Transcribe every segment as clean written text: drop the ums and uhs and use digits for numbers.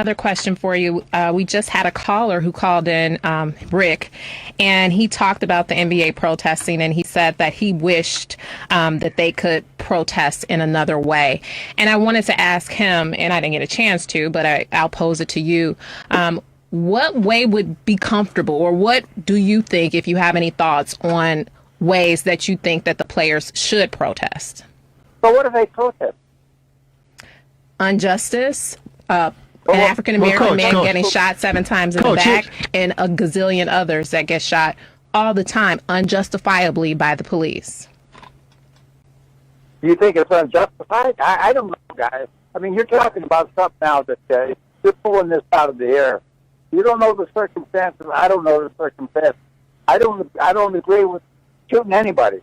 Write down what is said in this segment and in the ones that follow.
another question for you. We just had a caller who called in, Rick, and he talked about the NBA protesting, and he said that he wished that they could protest in another way. And I wanted to ask him, and I didn't get a chance to, but I'll pose it to you. What way would be comfortable, or what do you think, if you have any thoughts on ways that you think that the players should protest? But what do they protest? Injustice, an African-American man getting shot 7 times in the back, and a gazillion others that get shot all the time unjustifiably by the police. Do you think it's unjustified? I don't know, guys. I mean, you're talking about something now that you're pulling this out of the air. You don't know the circumstances. I don't know the circumstances. I don't agree with shooting anybody.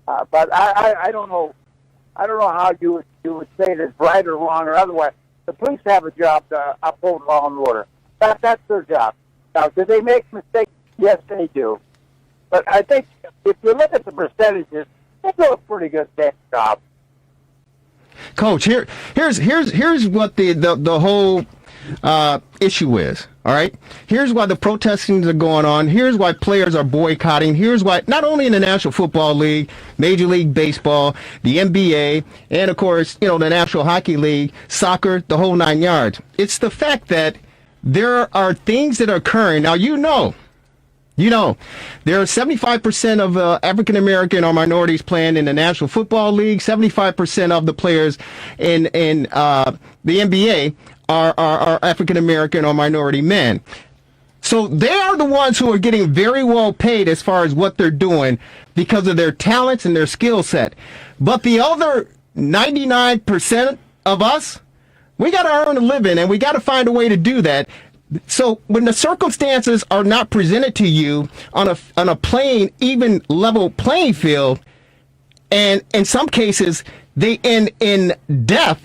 But I don't know. I don't know how you would say it's right or wrong or otherwise. The police have a job to uphold law and order. That's their job. Now, do they make mistakes? Yes, they do. But I think if you look at the percentages, they do a pretty good job. Coach, here's what the whole issue is. All right. Here's why the protestings are going on. Here's why players are boycotting. Here's why, not only in the National Football League, Major League Baseball, the NBA, and of course, the National Hockey League, soccer, the whole 9 yards. It's the fact that there are things that are occurring. Now, there are 75% of African American or minorities playing in the National Football League. 75% of the players in the NBA are African American or minority men. So they are the ones who are getting very well paid as far as what they're doing because of their talents and their skill set. But the other 99% of us, we got to earn a living, and we got to find a way to do that. So when the circumstances are not presented to you on a plain, even level playing field, and in some cases they end in death,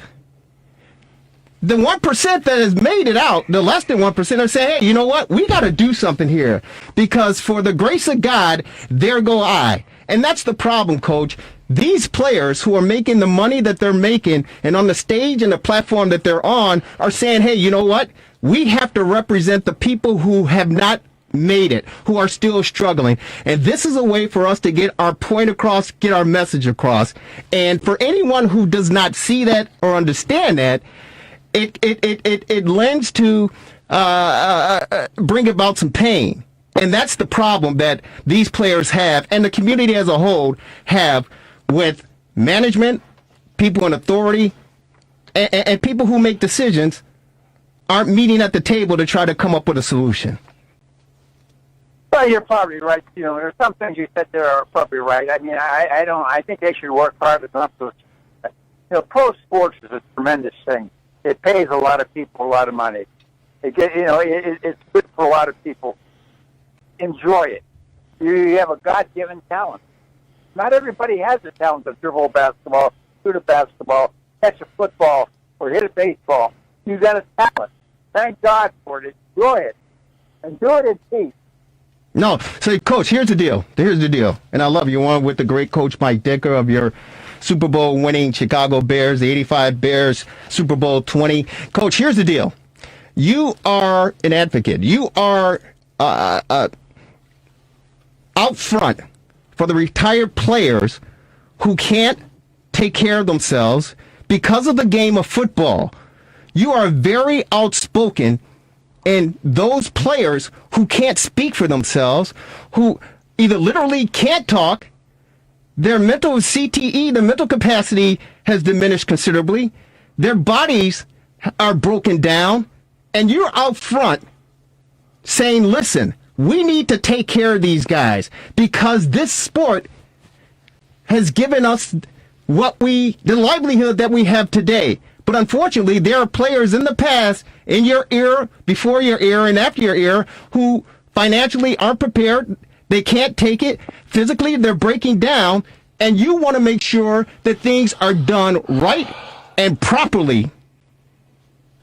the 1% that has made it out, the less than 1%, are saying, hey, you know what? We got to do something here, because for the grace of God, there go I. And that's the problem, Coach. These players who are making the money that they're making and on the stage and the platform that they're on are saying, hey, you know what? We have to represent the people who have not made it, who are still struggling. And this is a way for us to get our point across, get our message across. And for anyone who does not see that or understand that, it lends to bring about some pain. And that's the problem that these players have, and the community as a whole have, with management, people in authority, and people who make decisions aren't meeting at the table to try to come up with a solution. Well, you're probably right. There's some things you said there are probably right. I mean, I think they should work hard enough to. Pro sports is a tremendous thing. It pays a lot of people a lot of money. It's good for a lot of people. Enjoy it. You have a God-given talent. Not everybody has the talent to dribble a basketball, shoot a basketball, catch a football, or hit a baseball. You got a talent. Thank God for it. Enjoy it. And do it in peace. No, so Coach, here's the deal. And I love you on with the great Coach Mike Dicker of your Super Bowl winning Chicago Bears, the 85 Bears, Super Bowl 20. Coach, here's the deal. You are an advocate. You are out front for the retired players who can't take care of themselves because of the game of football. You are very outspoken, and those players who can't speak for themselves, who either literally can't talk, their mental CTE, their mental capacity has diminished considerably, their bodies are broken down, and you're out front saying, listen, we need to take care of these guys because this sport has given us the livelihood that we have today. But unfortunately, there are players in the past, in your era, before your era, and after your era, who financially aren't prepared. They can't take it. Physically, they're breaking down. And you want to make sure that things are done right and properly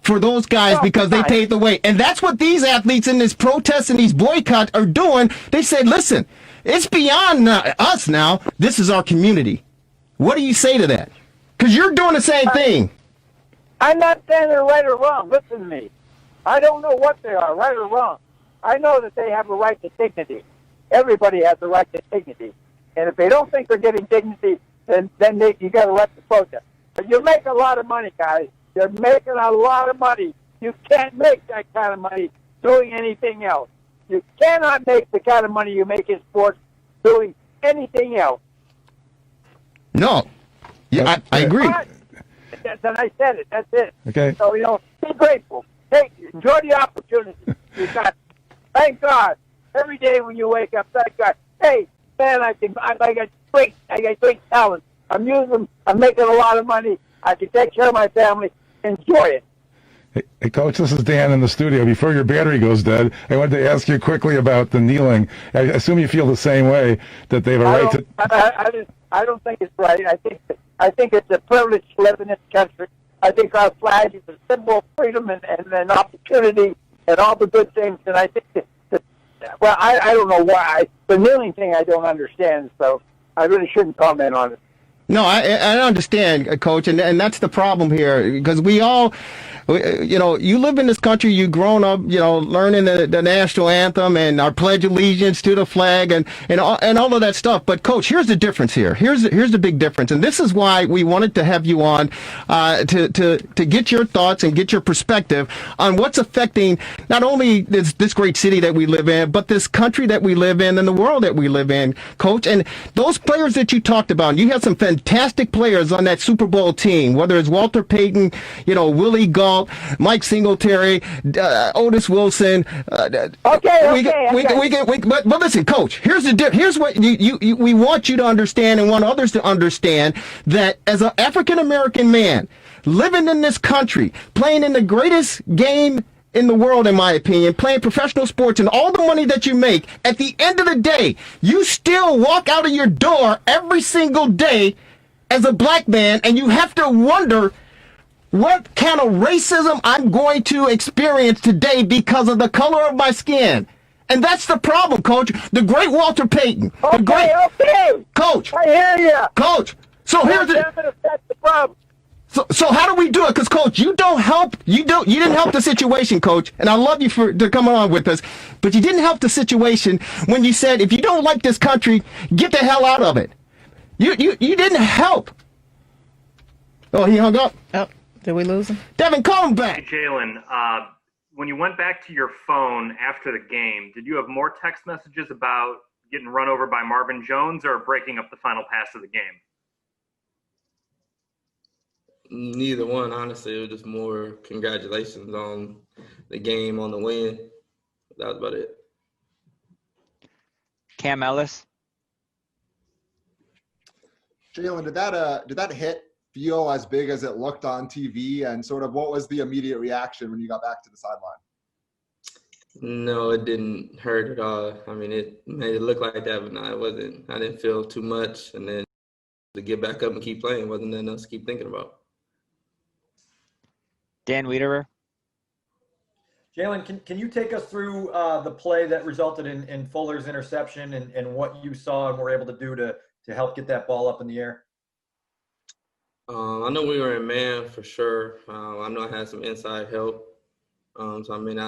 for those guys because they paved the way. And that's what these athletes in this protest and these boycotts are doing. They said, listen, it's beyond us now. This is our community. What do you say to that? Because you're doing the same thing. I'm not saying they're right or wrong. Listen to me. I don't know what they are, right or wrong. I know that they have a right to dignity. Everybody has a right to dignity. And if they don't think they're getting dignity, then you got to let the protest. But you make a lot of money, guys. You're making a lot of money. You can't make that kind of money doing anything else. You cannot make the kind of money you make in sports doing anything else. No. Yeah, I agree. Then I said it. That's it. Okay. So, be grateful. Enjoy the opportunity you got. Thank God. Every day when you wake up, thank God. Hey, man, I got great talent. I'm using them. I'm making a lot of money. I can take care of my family. Enjoy it. Hey, Coach, this is Dan in the studio. Before your battery goes dead, I wanted to ask you quickly about the kneeling. I assume you feel the same way, that they have a right to... I don't think it's right. I think it's a privilege to live in this country. I think our flag is a symbol of freedom and opportunity and all the good things. And I think I don't know why. The kneeling thing I don't understand, so I really shouldn't comment on it. No, I understand, Coach, and that's the problem here, because we all, you live in this country, you've grown up, learning the national anthem and our pledge allegiance to the flag and all of that stuff. But, Coach, here's the difference here. Here's the big difference, and this is why we wanted to have you on to get your thoughts and get your perspective on what's affecting not only this great city that we live in, but this country that we live in and the world that we live in, Coach. And those players that you talked about, you had some fantastic players on that Super Bowl team, whether it's Walter Payton, Willie Gault, Mike Singletary, Otis Wilson. But listen, Coach, here's what we want you to understand and want others to understand, that as an African American man living in this country, playing in the greatest game in the world, in my opinion, playing professional sports and all the money that you make, at the end of the day, you still walk out of your door every single day as a black man, and you have to wonder what kind of racism I'm going to experience today because of the color of my skin. And that's the problem, Coach. The great Walter Payton. Okay. Coach. I hear you. Coach. So here's That's the problem. So how do we do it? Because, Coach, you don't help. You didn't help the situation, Coach. And I love you to come on with us, but you didn't help the situation when you said, if you don't like this country, get the hell out of it. You didn't help. Oh, he hung up. Oh, did we lose him? Devin, call him back. Hey, Jalen, when you went back to your phone after the game, did you have more text messages about getting run over by Marvin Jones or breaking up the final pass of the game? Neither one, honestly. It was just more congratulations on the game, on the win. That was about it. Cam Ellis. Jalen, did that hit feel as big as it looked on TV? And sort of what was the immediate reaction when you got back to the sideline? No, it didn't hurt at all. I mean, it made it look like that, but no, it wasn't. I didn't feel too much. And then to get back up and keep playing wasn't nothing else to keep thinking about. Dan Wiederer. Jalen, can you take us through the play that resulted in Fuller's interception and what you saw and were able to do to help get that ball up in the air? I know we were in man for sure. I know I had some inside help. I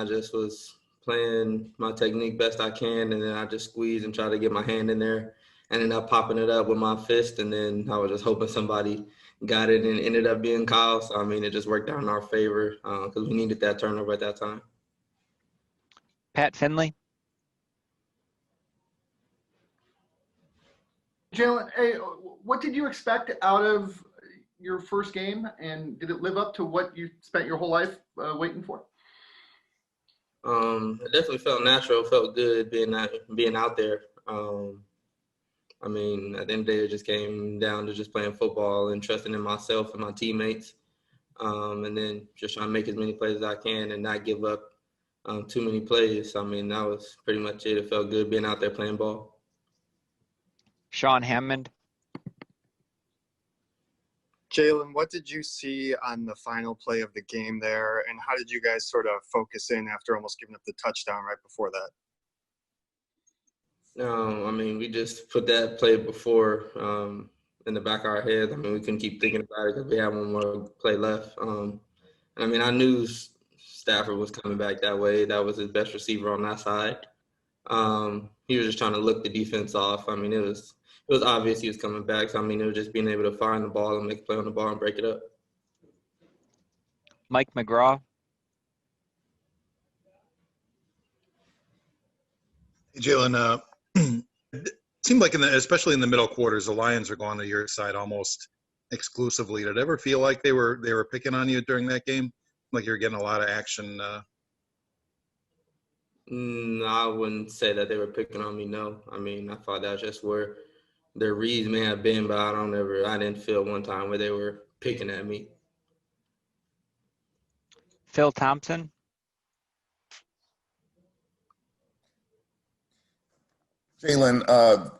just was playing my technique best I can, and then I just squeezed and tried to get my hand in there. Ended up popping it up with my fist, and then I was just hoping somebody got it, and it ended up being Kyle. So, it just worked out in our favor because we needed that turnover at that time. Pat Finley. Jalen, hey, what did you expect out of your first game, and did it live up to what you spent your whole life waiting for? It definitely felt natural, felt good being out there. At the end of the day, it just came down to just playing football and trusting in myself and my teammates, and then just trying to make as many plays as I can and not give up too many plays. That was pretty much it. It felt good being out there playing ball. Sean Hammond. Jalen, what did you see on the final play of the game there, and how did you guys sort of focus in after almost giving up the touchdown right before that? We just put that play before in the back of our heads. We couldn't keep thinking about it because we had one more play left. And I mean, I knew Stafford was coming back that way. That was his best receiver on that side. He was just trying to look the defense off. I mean, it was obvious he was coming back. So, I mean, it was just being able to find the ball and make a play on the ball and break it up. Mike McGraw. Jalen, it seemed like especially in the middle quarters, the Lions are going to your side almost exclusively. Did it ever feel like they were picking on you during that game? Like you're getting a lot of action? No, I wouldn't say that they were picking on me, no. I mean, I thought that was just where their reads may have been, but I didn't feel one time where they were picking at me. Phil Thompson. Jalen,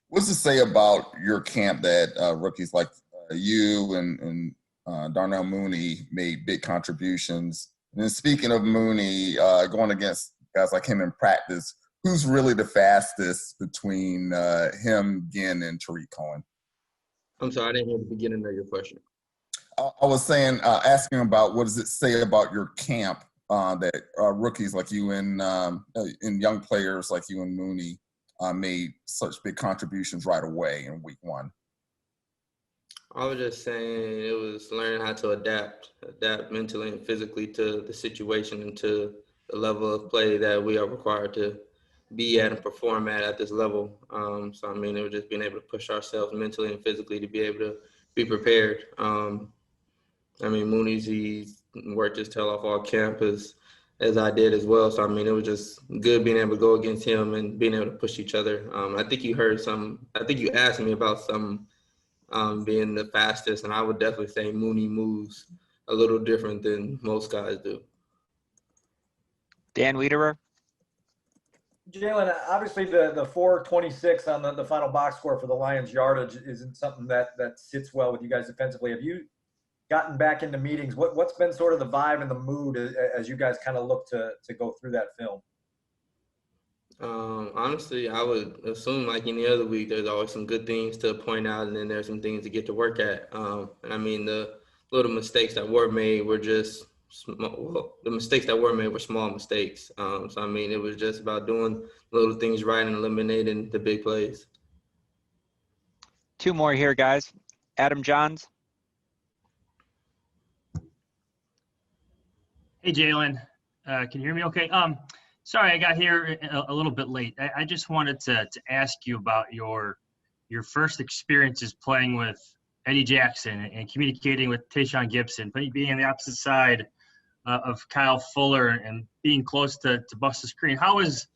what's to say about your camp that rookies like you and Darnell Mooney made big contributions? And then speaking of Mooney, going against guys like him in practice, who's really the fastest between him, Ginn, and Tariq Cohen? I'm sorry, I didn't hear the beginning of your question. I was saying, asking about what does it say about your camp that rookies like you and young players like you and Mooney made such big contributions right away in week one? I was just saying it was learning how to adapt mentally and physically to the situation and to the level of play that we are required to be at and perform at this level. So, I mean, it was just being able to push ourselves mentally and physically to be able to be prepared. I mean, he's worked his tail off all camp as I did as well. So, I mean, it was just good being able to go against him and being able to push each other. I think you asked me about some being the fastest, and I would definitely say Mooney moves a little different than most guys do. Dan Wiederer. Jalen, obviously the 426 on the final box score for the Lions yardage isn't something that sits well with you guys defensively. Have you gotten back into meetings? What's been sort of the vibe and the mood as you guys kind of look to go through that film? Honestly, I would assume like any other week, there's always some good things to point out, and then there's some things to get to work at. And I mean, the little mistakes that were made were just the mistakes that were made were small mistakes. So, I mean, it was just about doing little things right and eliminating the big plays. Two more here, guys. Adam Johns. Hey, Jalen. Can you hear me okay? Sorry, I got here a little bit late. I just wanted to ask you about your first experiences playing with Eddie Jackson and communicating with Tayshaun Gibson, being on the opposite side of Kyle Fuller and being close to bust the screen. How was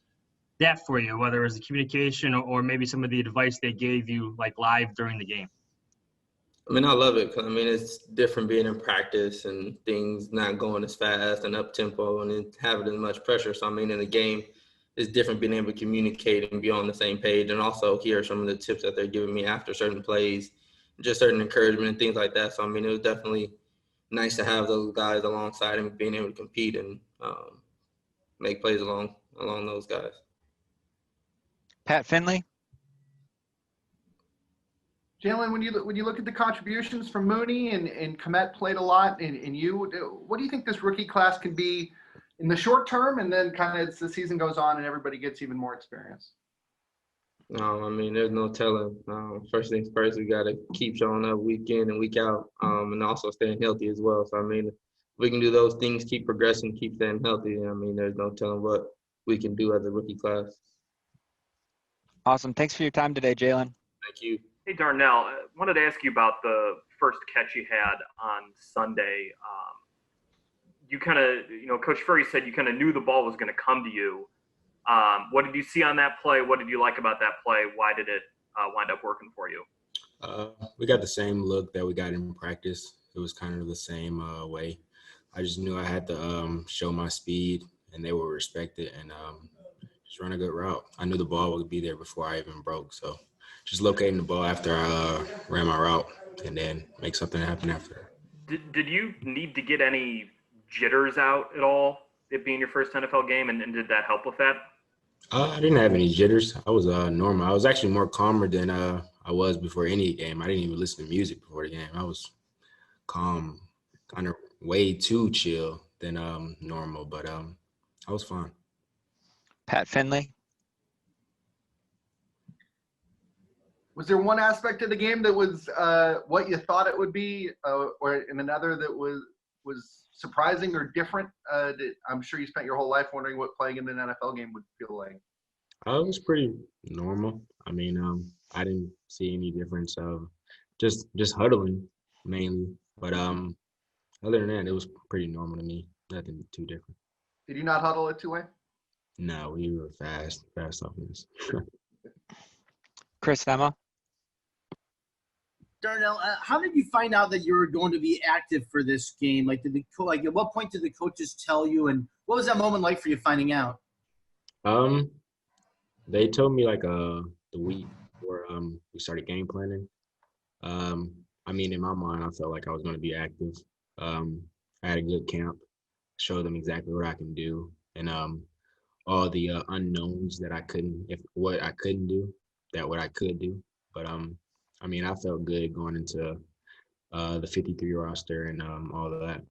that for you, whether it was the communication or maybe some of the advice they gave you like live during the game? I mean, I love it because, I mean, it's different being in practice and things not going as fast and up tempo and then having as much pressure. So, I mean, in the game, it's different being able to communicate and be on the same page and also hear some of the tips that they're giving me after certain plays, just certain encouragement and things like that. So, I mean, it was definitely nice to have those guys alongside and being able to compete and make plays along those guys. Pat Finley. Jalen, when you look at the contributions from Mooney and Kmet played a lot, and you, what do you think this rookie class can be in the short term, and then kind of as the season goes on and everybody gets even more experience? I mean, there's no telling. First things first, we got to keep showing up week in and week out, and also staying healthy as well. So, I mean, if we can do those things, keep progressing, keep staying healthy, I mean, there's no telling what we can do as a rookie class. Awesome. Thanks for your time today, Jalen. Thank you. Hey, Darnell, I wanted to ask you about the first catch you had on Sunday. You kind of, Coach Furry said you kind of knew the ball was going to come to you. What did you see on that play? What did you like about that play? Why did it wind up working for you? We got the same look that we got in practice. It was kind of the same way. I just knew I had to show my speed, and they would respect it, and just run a good route. I knew the ball would be there before I even broke, so just locating the ball after I ran my route and then make something happen after. Did you need to get any jitters out at all, it being your first NFL game, and did that help with that? I didn't have any jitters. I was normal. I was actually more calmer than I was before any game. I didn't even listen to music before the game. I was calm, kind of way too chill than normal, but I was fine. Pat Finley. Was there one aspect of the game that was what you thought it would be, or in another that was surprising or different? I'm sure you spent your whole life wondering what playing in an NFL game would feel like. It was pretty normal. I mean, I didn't see any difference of just huddling mainly, but other than that, it was pretty normal to me. Nothing too different. Did you not huddle at two-way? No, we were fast offense. Chris Emma. Darnell, how did you find out that you were going to be active for this game? Like, at what point did the coaches tell you, and what was that moment like for you finding out? They told me like the week before we started game planning. I mean, in my mind, I felt like I was going to be active. I had a good camp, showed them exactly what I can do, and all the unknowns that what I couldn't do, what I could do. But I mean, I felt good going into the 53 roster and all of that.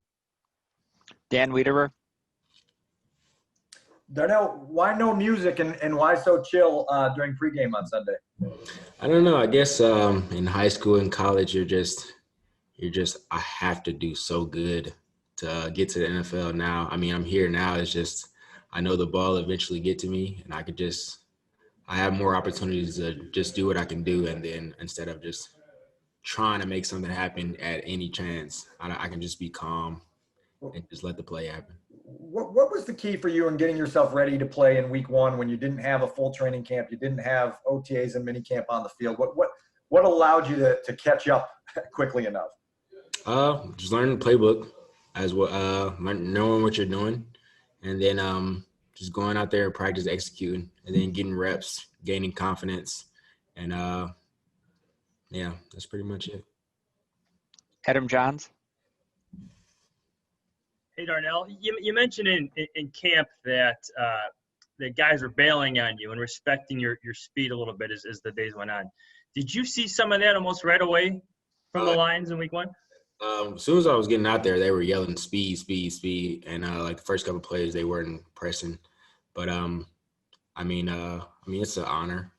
Dan Wiederer. Darnell, why no music and why so chill during pregame on Sunday? I don't know. I guess in high school and college, you're just I have to do so good to get to the NFL now. I mean, I'm here now. It's just I know the ball will eventually get to me, and I have more opportunities to just do what I can do, and then instead of just trying to make something happen at any chance, I can just be calm and just let the play happen. What was the key for you in getting yourself ready to play in week one when you didn't have a full training camp, you didn't have OTAs and minicamp on the field? What allowed you to catch up quickly enough? Just learning the playbook as well, knowing what you're doing, and then just going out there and practice executing, and then getting reps, gaining confidence, and yeah, that's pretty much it. Adam Johns. Hey, Darnell, you mentioned in camp that the guys were bailing on you and respecting your speed a little bit as the days went on. Did you see some of that almost right away from the Lions in week one? As soon as I was getting out there, they were yelling speed, speed, speed, and like the first couple of plays, they weren't pressing. But I mean, it's an honor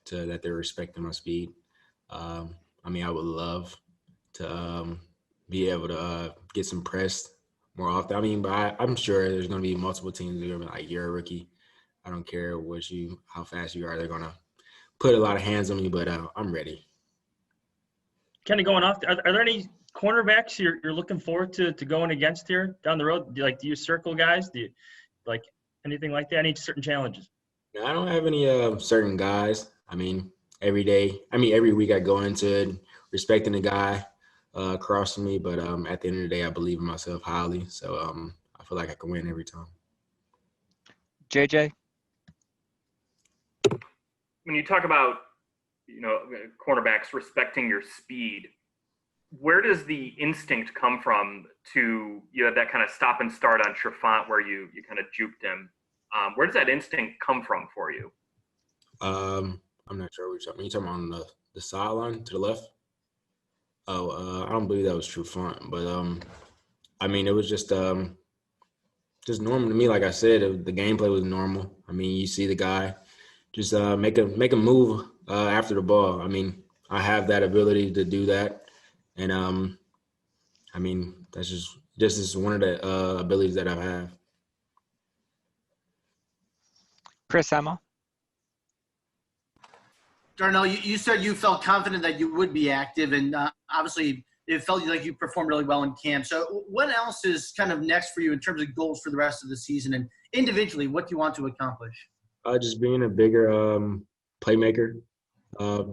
that they're respecting my speed. I mean, I would love to be able to get some press more often. I mean, but I'm sure there's going to be multiple teams that are going to be like, you're a rookie. I don't care how fast you are. They're going to put a lot of hands on me, but I'm ready. Kind of going off, are there any cornerbacks you're looking forward to going against here down the road? Do you circle guys? Do you like anything like that? Any certain challenges? No, I don't have any certain guys. I mean, every week I go into it respecting the guy across from me, but at the end of the day, I believe in myself highly. So I feel like I can win every time. JJ? When you talk about, cornerbacks respecting your speed, where does the instinct come from to, that kind of stop and start on Trefant where you kind of juked him? Where does that instinct come from for you? I'm not sure what you're talking about. On the sideline to the left? Oh, I don't believe that was Trefant, but I mean, it was just normal to me. Like I said, the gameplay was normal. I mean, you see the guy just make a move after the ball. I mean, I have that ability to do that, and I mean, that's just one of the abilities that I have. Chris Emma. Darnell, you said you felt confident that you would be active, and obviously it felt like you performed really well in camp. So what else is kind of next for you in terms of goals for the rest of the season? And individually, what do you want to accomplish? Just being a bigger playmaker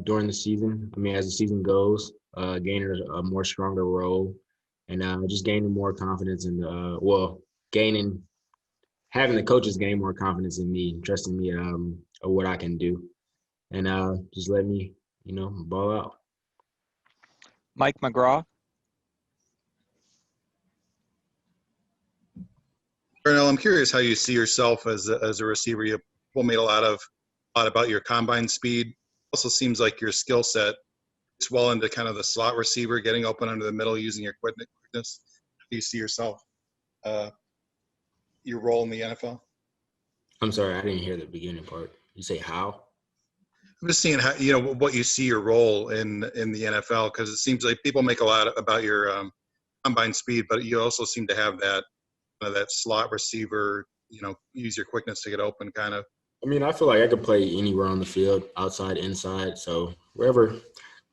during the season. I mean, as the season goes, gaining a more stronger role, and just gaining more confidence in having the coaches gain more confidence in me, trusting me of what I can do. And just let me, ball out. Mike McGraw. Darnell, I'm curious how you see yourself as a receiver. You made a lot about your combine speed. Also seems like your skill set is well into kind of the slot receiver, getting open under the middle, using your quickness. do you see yourself, your role in the NFL? I'm sorry, I didn't hear the beginning part. You say how? I'm just seeing how, what you see your role in the NFL, because it seems like people make a lot about your combine speed, but you also seem to have that that slot receiver, use your quickness to get open kind of. I mean, I feel like I could play anywhere on the field, outside, inside. So wherever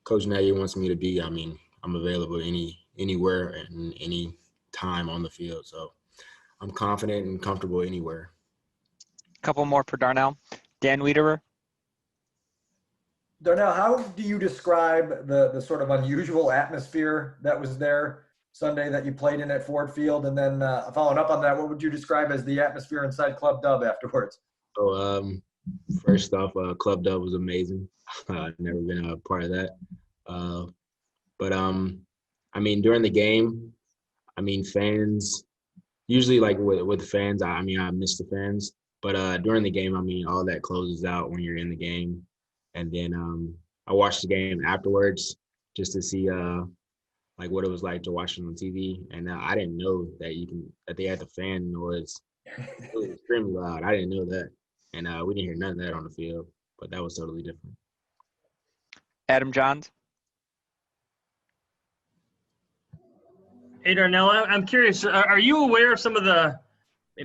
Coach Nagy wants me to be, I mean, I'm available anywhere and any time on the field. So I'm confident and comfortable anywhere. Couple more for Darnell. Dan Wiederer. Darnell, how do you describe the sort of unusual atmosphere that was there Sunday that you played in at Ford Field? And then following up on that, what would you describe as the atmosphere inside Club Dub afterwards? So first off, Club Dub was amazing. I've never been a part of that. But I mean, during the game, I mean, fans, usually like with fans, I miss the fans. But during the game, I mean, all that closes out when you're in the game. And then I watched the game afterwards just to see like what it was like to watch it on TV. And I didn't know that they had the fan noise. It was extremely loud. I didn't know that. And we didn't hear none of that on the field, but that was totally different. Adam Johns. Hey, Darnell, I'm curious, are you aware of some of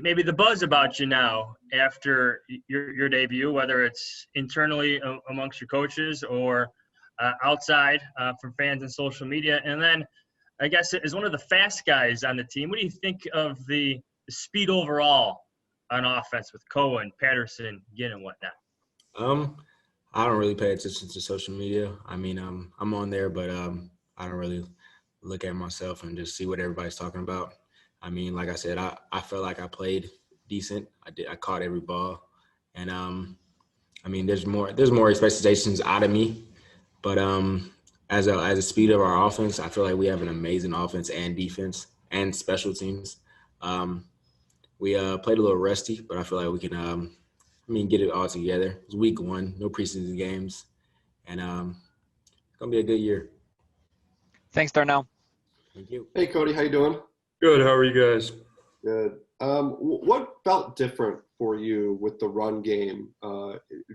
maybe the buzz about you now after your debut, whether it's internally amongst your coaches or outside from fans and social media? And then I guess as one of the fast guys on the team, what do you think of the speed overall on offense with Cohen, Patterson, Ginn, and whatnot? I don't really pay attention to social media. I mean, I'm on there, but I don't really look at myself and just see what everybody's talking about. I mean, like I said, I felt like I played decent. I caught every ball, and I mean, there's more expectations out of me, but as a speed of our offense, I feel like we have an amazing offense and defense and special teams. We played a little rusty, but I feel like we can, get it all together. It's week 1, no preseason games, and it's gonna be a good year. Thanks, Darnell. Thank you. Hey, Cody, how you doing? Good. How are you guys? Good. What felt different for you with the run game,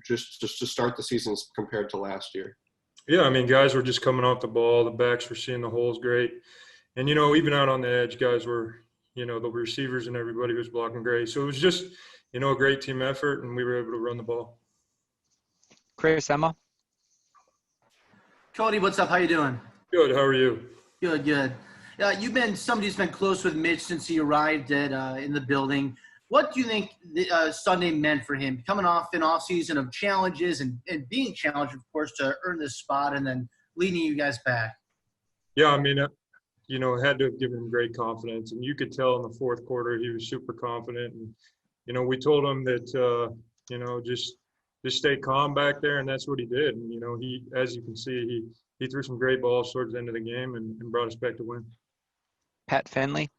just to start the season compared to last year? Yeah, I mean, guys were just coming off the ball. The backs were seeing the holes great. And, even out on the edge, guys were, the receivers and everybody was blocking great. So it was just, a great team effort, and we were able to run the ball. Chris, Emma. Cody, what's up? How you doing? Good. How are you? Good, good. You've been somebody who's been close with Mitch since he arrived in the building. What do you think Sunday meant for him, coming off an offseason of challenges and being challenged, of course, to earn this spot and then leading you guys back? Yeah, I mean, had to have given him great confidence. And you could tell in the fourth quarter he was super confident. And, we told him that, just stay calm back there, and that's what he did. And, he, as you can see, he threw some great balls towards the end of the game and brought us back to win. Pat Finley.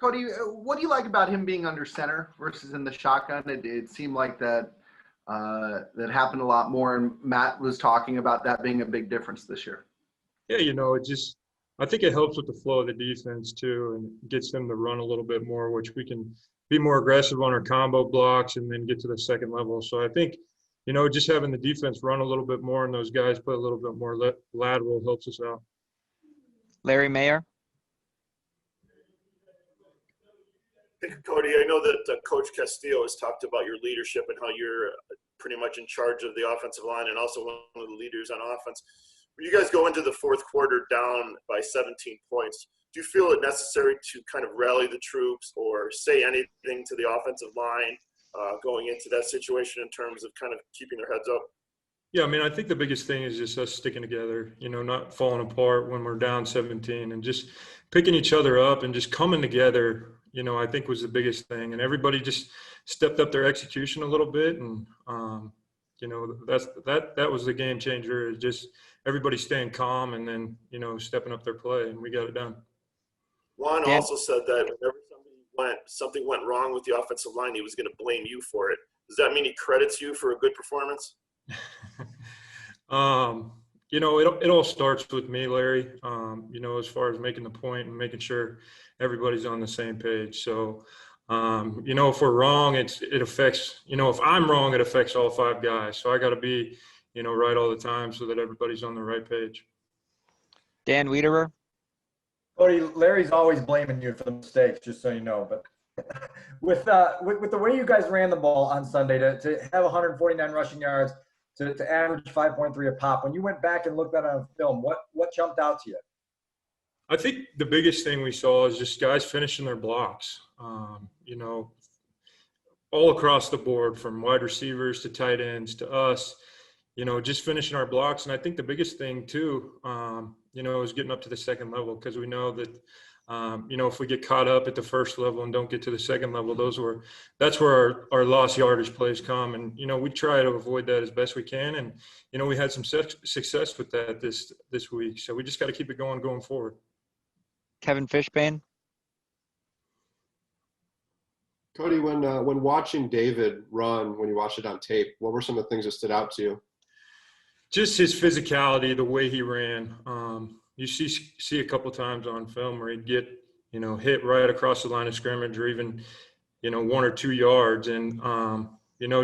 Cody, what do you like about him being under center versus in the shotgun? It seemed like that happened a lot more, and Matt was talking about that being a big difference this year. Yeah, I think it helps with the flow of the defense too, and gets them to run a little bit more, which we can be more aggressive on our combo blocks and then get to the second level. So I think, just having the defense run a little bit more and those guys play a little bit more lateral helps us out. Larry Mayer. Cody, I know that Coach Castillo has talked about your leadership and how you're pretty much in charge of the offensive line and also one of the leaders on offense. When you guys go into the fourth quarter down by 17 points, do you feel it necessary to kind of rally the troops or say anything to the offensive line going into that situation in terms of kind of keeping their heads up? Yeah, I mean, I think the biggest thing is just us sticking together, not falling apart when we're down 17 and just picking each other up and just coming together, I think was the biggest thing. And everybody just stepped up their execution a little bit. And, that was the game changer, is just everybody staying calm and then, stepping up their play, and we got it done. Juan also said that whenever something went wrong with the offensive line, he was going to blame you for it. Does that mean he credits you for a good performance? it all starts with me, Larry. As far as making the point and making sure everybody's on the same page. So, if we're wrong, it affects. If I'm wrong, it affects all 5 guys. So I got to be, right all the time so that everybody's on the right page. Dan Wiederer. Cody, Larry's always blaming you for the mistakes, just so you know. But with the way you guys ran the ball on Sunday, to have 149 rushing yards, to average 5.3 a pop, when you went back and looked at it on film, what jumped out to you? I think the biggest thing we saw is just guys finishing their blocks. All across the board, from wide receivers to tight ends to us. Just finishing our blocks. And I think the biggest thing too, is getting up to the second level, because we know that, if we get caught up at the first level and don't get to the second level, that's where our lost yardage plays come. And, we try to avoid that as best we can. And, we had some success with that this week. So we just got to keep it going forward. Kevin Fishbane. Cody, when watching David run, when you watched it on tape, what were some of the things that stood out to you? Just his physicality, the way he ran. You see a couple times on film where he'd get, hit right across the line of scrimmage, or even, 1 or 2 yards. And,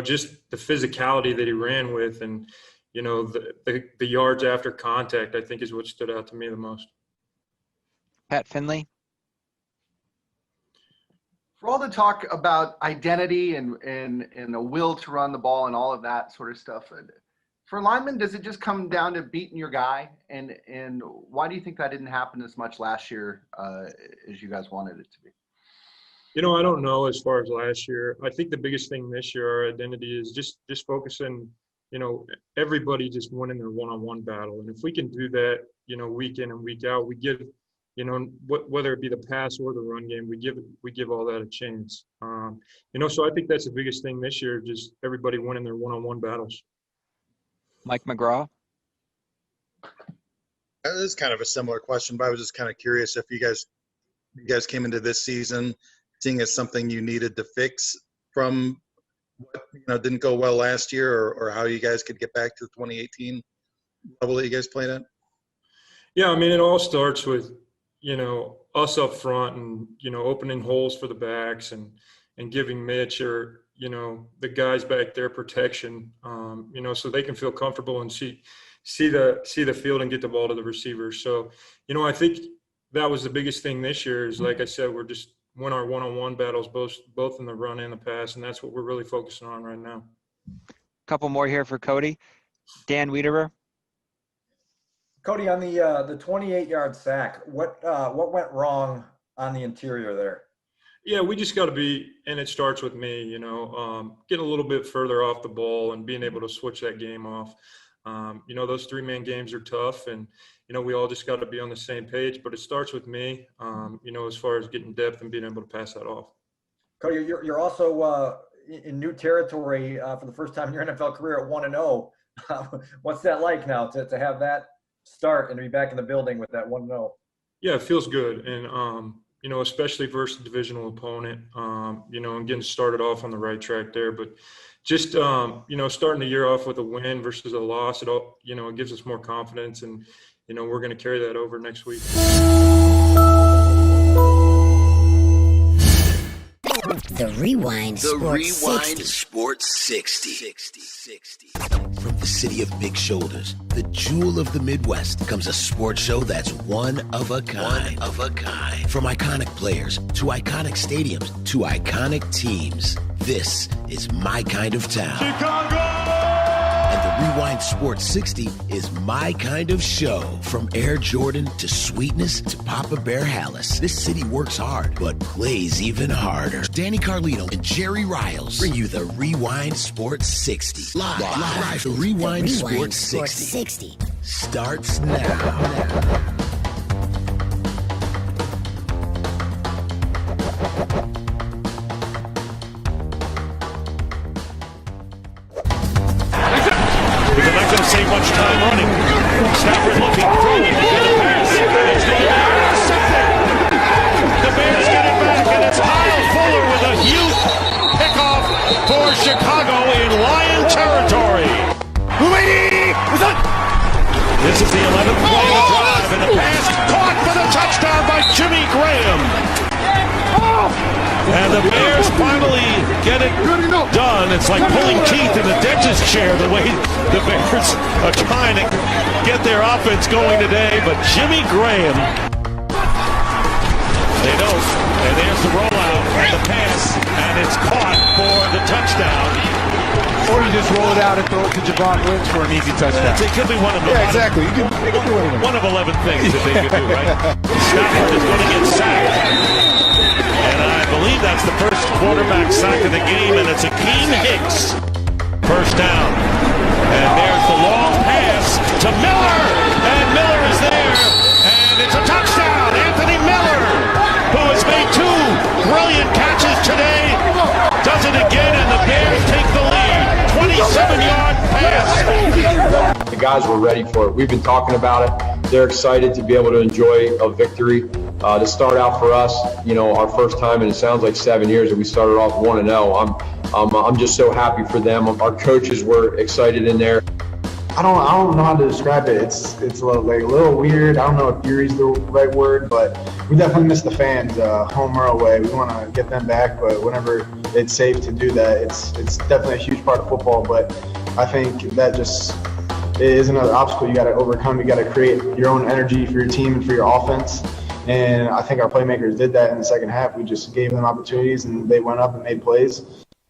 just the physicality that he ran with, and, the yards after contact, I think, is what stood out to me the most. Pat Finley. For all the talk about identity and a will to run the ball and all of that sort of stuff, for linemen, does it just come down to beating your guy? And why do you think that didn't happen as much last year as you guys wanted it to be? I don't know as far as last year. I think the biggest thing this year, our identity, is just focusing, everybody just winning their one-on-one battle. And if we can do that, week in and week out, we give, whether it be the pass or the run game, we give all that a chance. So I think that's the biggest thing this year, just everybody winning their one-on-one battles. Mike McGraw. This is kind of a similar question, but I was just kind of curious if you guys came into this season seeing as something you needed to fix from what didn't go well last year, or how you guys could get back to the 2018 level that you guys played at. Yeah, it all starts with us up front, and opening holes for the backs, and giving Mitch or the guys back there protection, so they can feel comfortable and see the field and get the ball to the receivers. So, I think that was the biggest thing this year is, like I said, we're just win our one-on-one battles, both in the run and the pass, and that's what we're really focusing on right now. Couple more here for Cody. Dan Wiederer. Cody, on the 28-yard sack, what went wrong on the interior there? Yeah, we just got to be, and it starts with me, getting a little bit further off the ball and being able to switch that game off. Those 3-man games are tough, and, we all just got to be on the same page, but it starts with me, as far as getting depth and being able to pass that off. Cody, you're also in new territory for the first time in your NFL career at 1-0. What's that like now to have that start and to be back in the building with that 1-0? Yeah, it feels good. And, especially versus a divisional opponent, and getting started off on the right track there. But just, starting the year off with a win versus a loss, it gives us more confidence. And, we're going to carry that over next week. The Rewind Sports 60. From the city of big shoulders, the jewel of the Midwest, comes a sports show that's one of a kind. From iconic players to iconic stadiums to iconic teams, this is my kind of town. Chicago! And the Rewind Sports 60 is my kind of show. From Air Jordan to Sweetness to Papa Bear Hallis, this city works hard, but plays even harder. Danny Carlino and Jerry Riles bring you the Rewind Sports 60. Live. The Rewind Sports 60 starts now. Save much time running. Stafford looking, throwing, and the pass. It's going to be intercepted. The Bears get it back, and it's Kyle Fuller with a huge pickoff for Chicago in Lion territory. Mulaney is on. This is the 11th play of the drive, and the pass caught for the touchdown by Jimmy Graham. And the Bears finally get it done. It's like pulling teeth in the dentist chair, the way the Bears are trying to get their offense going today. But Jimmy Graham, they don't. And there's the rollout and the pass, and it's caught for the touchdown. Or you just roll it out and throw it to Javon Lynch for an easy touchdown. It could be one of exactly. You can do one of 11 things that they could do, right? Stafford is going to get sacked. And I believe that's the first quarterback sack of the game, and it's Akeem Hicks. First down. And there's the long pass to Miller. And Miller is there. And it's a touchdown. Anthony Miller, who has made 2 brilliant catches today, does it again, and the Bears take the lead. 27-yard pass. The guys were ready for it. We've been talking about it. They're excited to be able to enjoy a victory. To start out for us, our first time, and it sounds like 7 years that we started off 1-0. I'm just so happy for them. Our coaches were excited in there. I don't know how to describe it. It's a little weird. I don't know if fury's the right word, but we definitely miss the fans, home or away. We want to get them back, but whenever it's safe to do that, it's definitely a huge part of football. But I think that just is another obstacle you got to overcome. You got to create your own energy for your team and for your offense. And I think our playmakers did that in the second half. We just gave them opportunities, and they went up and made plays.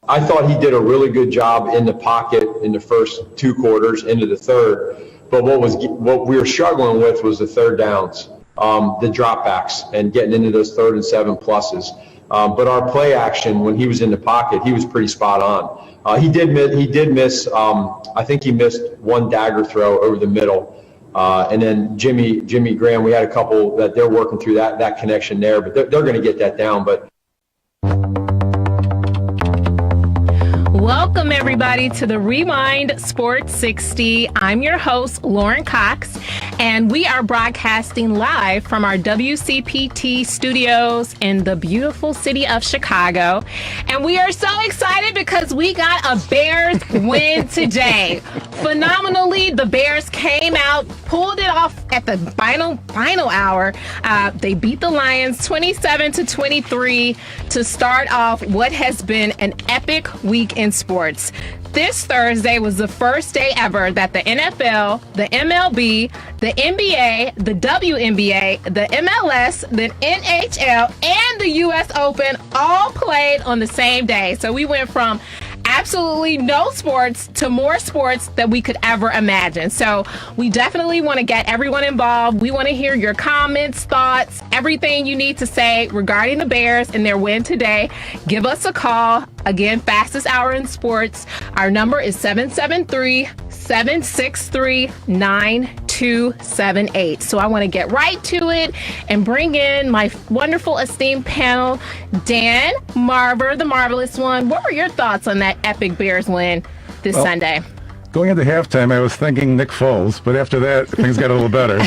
I thought he did a really good job in the pocket in the first 2 quarters into the third. But what we were struggling with was the third downs, the dropbacks, and getting into those 3rd and 7 pluses. But our play action, when he was in the pocket, he was pretty spot on. He did miss. I think he missed 1 dagger throw over the middle. And then Jimmy Graham, we had a couple that they're working through that connection there, but they're going to get that down. But welcome, everybody, to the Rewind Sports 60. I'm your host, Lauren Cox, and we are broadcasting live from our WCPT studios in the beautiful city of Chicago. And we are so excited because we got a Bears win today. Phenomenally, the Bears came out, pulled it off at the final hour. They beat the Lions 27-23 to start off what has been an epic week in sports. This Thursday was the first day ever that the NFL, the MLB, the NBA, the WNBA, the MLS, the NHL, and the US Open all played on the same day. So we went from absolutely no sports to more sports that we could ever imagine. So we definitely want to get everyone involved. We want to hear your comments, thoughts, everything you need to say regarding the Bears and their win today. Give us a call. Again, fastest hour in sports. Our number is 773-763-9278. So I want to get right to it and bring in my wonderful esteemed panel. Dan, Marver, the marvelous one. What were your thoughts on that epic Bears win this Sunday? Going into halftime, I was thinking Nick Foles, but after that, things got a little better.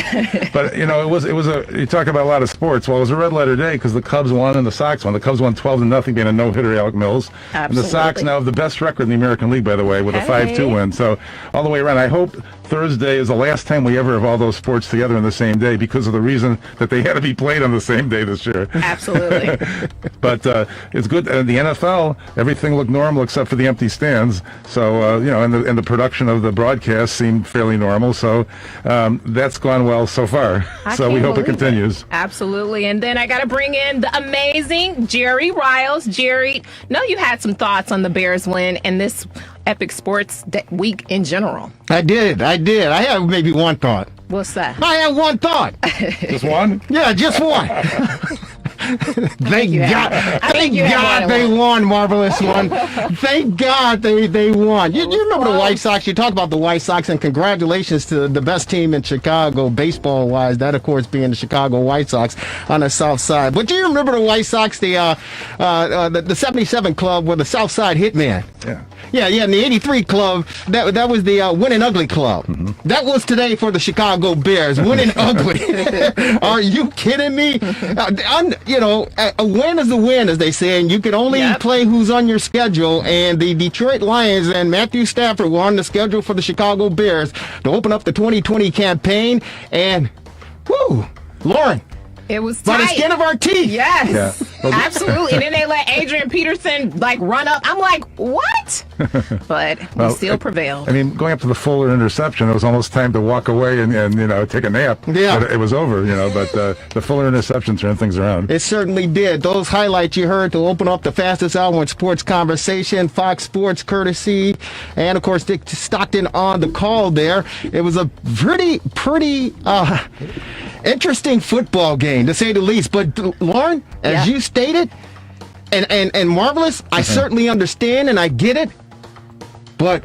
But you talk about a lot of sports. Well, it was a red letter day because the Cubs won and the Sox won. The Cubs won 12-0, being a no-hitter, Alec Mills. Absolutely. And the Sox now have the best record in the American League, by the way, with a 5-2 win. So all the way around, I hope Thursday is the last time we ever have all those sports together on the same day because of the reason that they had to be played on the same day this year. Absolutely. But it's good. And the NFL, everything looked normal except for the empty stands. So, and the production of the broadcast seemed fairly normal. So that's gone well so far. So we hope it continues. Absolutely. And then I got to bring in the amazing Jerry Riles. Jerry, know you had some thoughts on the Bears win and this epic sports week in general. I did. I have maybe one thought. What's that? I have one thought. Just one? Yeah, just one. Thank God they won, marvelous one. Thank God they won. You remember the White Sox? You talk about the White Sox, and congratulations to the best team in Chicago, baseball-wise. That, of course, being the Chicago White Sox on the South Side. But do you remember the White Sox, the 77 club with the South Side Hitman? Yeah, and the 83 club, that was the Winning Ugly club. Mm-hmm. That was today for the Chicago Bears, Winning Ugly. Are you kidding me? a win is a win, as they say, and you can only play who's on your schedule. And the Detroit Lions and Matthew Stafford were on the schedule for the Chicago Bears to open up the 2020 campaign. And, whoo, Lauren. It was by tight. the skin of our teeth. Yes, absolutely. And then they let Adrian Peterson run up. I'm like, what? But we still prevailed. I mean, going up to the Fuller interception, it was almost time to walk away and take a nap. Yeah, it was over. But the Fuller interception turned things around. It certainly did. Those highlights you heard to open up the fastest hour in sports conversation, Fox Sports courtesy, and of course Dick Stockton on the call there. It was a pretty interesting football game, to say the least. But Lauren, as you stated, and Marvelous, I certainly understand and I get it. But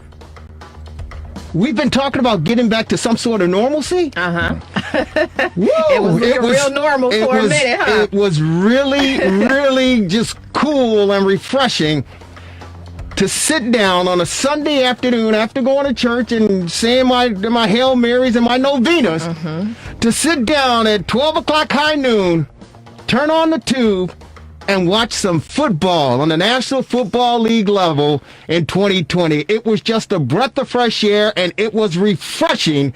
we've been talking about getting back to some sort of normalcy. It was real normal for a minute, huh? It was really, really just cool and refreshing to sit down on a Sunday afternoon after going to church and saying my Hail Marys and my novenas, to sit down at 12 o'clock high noon, turn on the tube, and watch some football on the National Football League level in 2020. It was just a breath of fresh air, and it was refreshing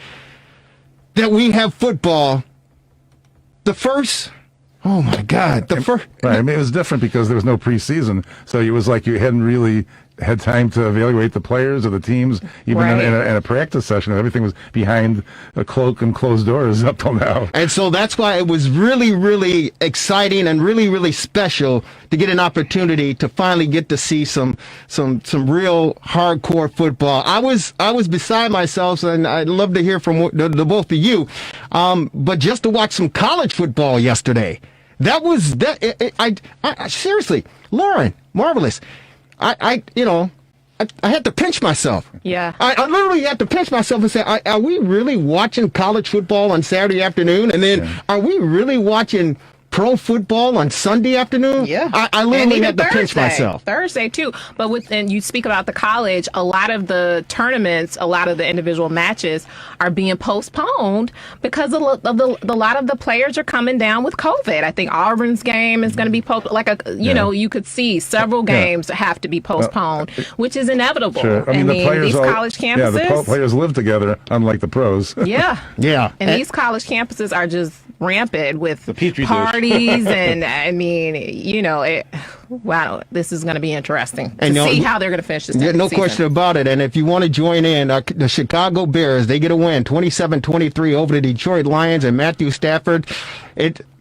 that we have football. The first... Oh, my God. The first... Right. I mean, it was different because there was no preseason. So it was like you hadn't really had time to evaluate the players or the teams, even in a practice session. Everything was behind a cloak and closed doors up till now. And so that's why it was really, really exciting and really, really special to get an opportunity to finally get to see some real hardcore football. I was beside myself, and I'd love to hear from the both of you. But just to watch some college football yesterday, that was that. I seriously, Lauren, Marvelous. I had to pinch myself. Yeah. I literally had to pinch myself and say, are we really watching college football on Saturday afternoon? And then are we really watching pro football on Sunday afternoon? Yeah. I literally had to pinch myself. Thursday, too. But and you speak about the college, a lot of the tournaments, a lot of the individual matches are being postponed because a lot of the players are coming down with COVID. I think Auburn's game is going to be postponed. You could see several games have to be postponed, which is inevitable. Sure. I mean, these college campuses. the players live together, unlike the pros. Yeah. Yeah. And these college campuses are just rampant with the Petri dish. Parties and I mean, wow, this is going to be interesting to see how they're going to finish this season. No question about it. And if you want to join in, the Chicago Bears, they get a win 27-23 over the Detroit Lions and Matthew Stafford.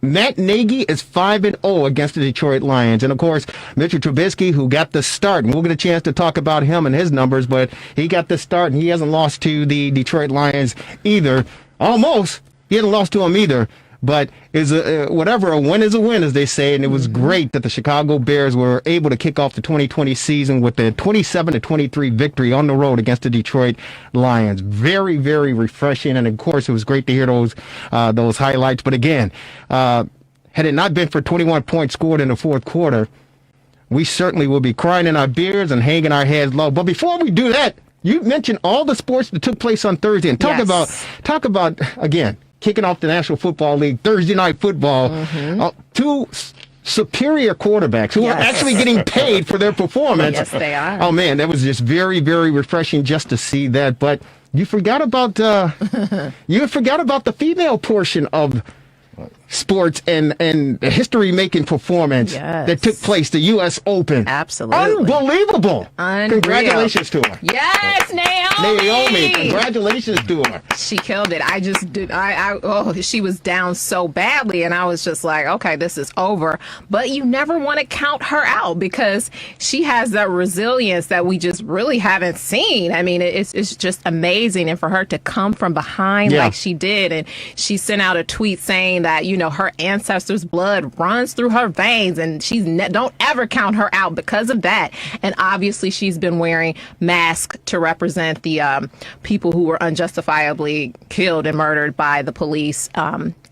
Matt Nagy is 5-0 against the Detroit Lions. And, of course, Mitchell Trubisky, who got the start, and we'll get a chance to talk about him and his numbers, but he got the start, and he hasn't lost to the Detroit Lions either. Almost. He hasn't lost to them either. But a win is a win, as they say, and it was great that the Chicago Bears were able to kick off the 2020 season with a 27-23 victory on the road against the Detroit Lions. Very, very refreshing, and of course, it was great to hear those highlights. But again, had it not been for 21 points scored in the fourth quarter, we certainly will be crying in our beers and hanging our heads low. But before we do that, you mentioned all the sports that took place on Thursday, and talk about again. Kicking off the National Football League, Thursday Night Football, two superior quarterbacks who are actually getting paid for their performance. Yes, they are. Oh, man, that was just very, very refreshing just to see that. But you forgot about the female portion of sports and the history-making performance that took place, the U.S. Open. Absolutely. Unbelievable. Unreal. Congratulations to her. Yes, Naomi. Congratulations to her. She killed it. I just did. She was down so badly, and I was just like, okay, this is over. But you never want to count her out because she has that resilience that we just really haven't seen. I mean, it's just amazing. And for her to come from behind like she did, and she sent out a tweet saying that, her ancestors' blood runs through her veins, and don't ever count her out because of that. And obviously, she's been wearing masks to represent the people who were unjustifiably killed and murdered by the police,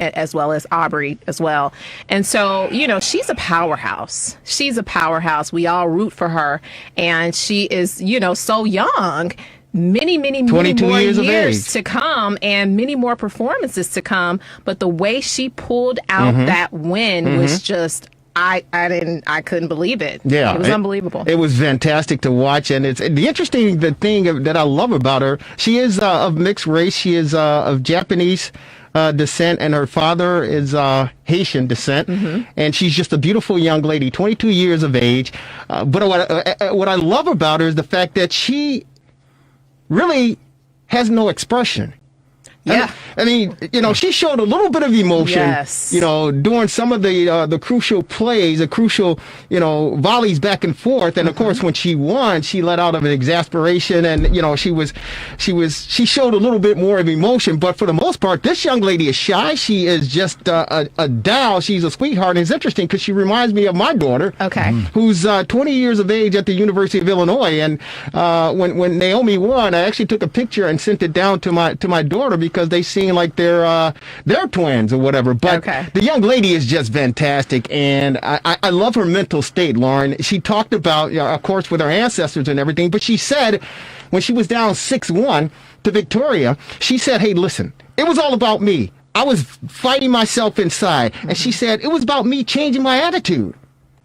as well as Aubrey as well. And so, she's a powerhouse. She's a powerhouse. We all root for her, and she is, so young many more 22 years of years age. to come and many more performances to come. But the way she pulled out that win was just, I couldn't believe it. Yeah, it was unbelievable. It was fantastic to watch, and it's the interesting thing that I love about her. She is of mixed race. She is of Japanese descent, and her father is Haitian descent, and she's just a beautiful young lady, 22 years of age. But what I love about her is the fact that she really has no expression. Yeah. I mean, she showed a little bit of emotion, during some of the crucial plays, the crucial, volleys back and forth. And of course, when she won, she let out of an exasperation, and, she showed a little bit more of emotion. But for the most part, this young lady is shy. She is just a doll. She's a sweetheart. And it's interesting because she reminds me of my daughter, who's 20 years of age at the University of Illinois. And when Naomi won, I actually took a picture and sent it down to my daughter because they seem like they're twins or whatever. But the young lady is just fantastic, and I love her mental state, Lauren. She talked about, of course, with her ancestors and everything, but she said when she was down 6-1 to Victoria, she said, hey, listen, it was all about me. I was fighting myself inside. And she said, it was about me changing my attitude.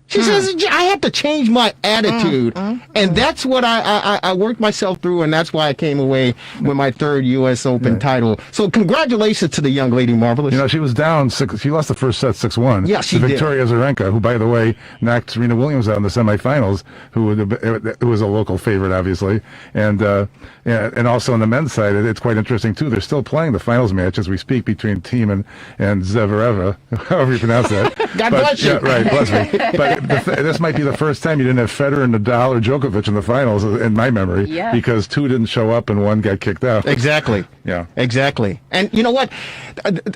She says, I had to change my attitude. And that's what I worked myself through, and that's why I came away with my third U.S. Open title. So congratulations to the young lady, Marvelous. She was down 6. She lost the first set 6-1. Yeah, she to did. Victoria Azarenka, who, by the way, knocked Serena Williams out in the semifinals, who was a local favorite, obviously. And also on the men's side, it's quite interesting, too. They're still playing the finals match as we speak between Thiem and Zverev, however you pronounce that. God bless you. Yeah, right, bless me. But this might be the first time you didn't have Federer, Nadal, or Djokovic in the finals, in my memory, because 2 didn't show up and 1 got kicked out. Exactly. Yeah. Exactly. And you know what?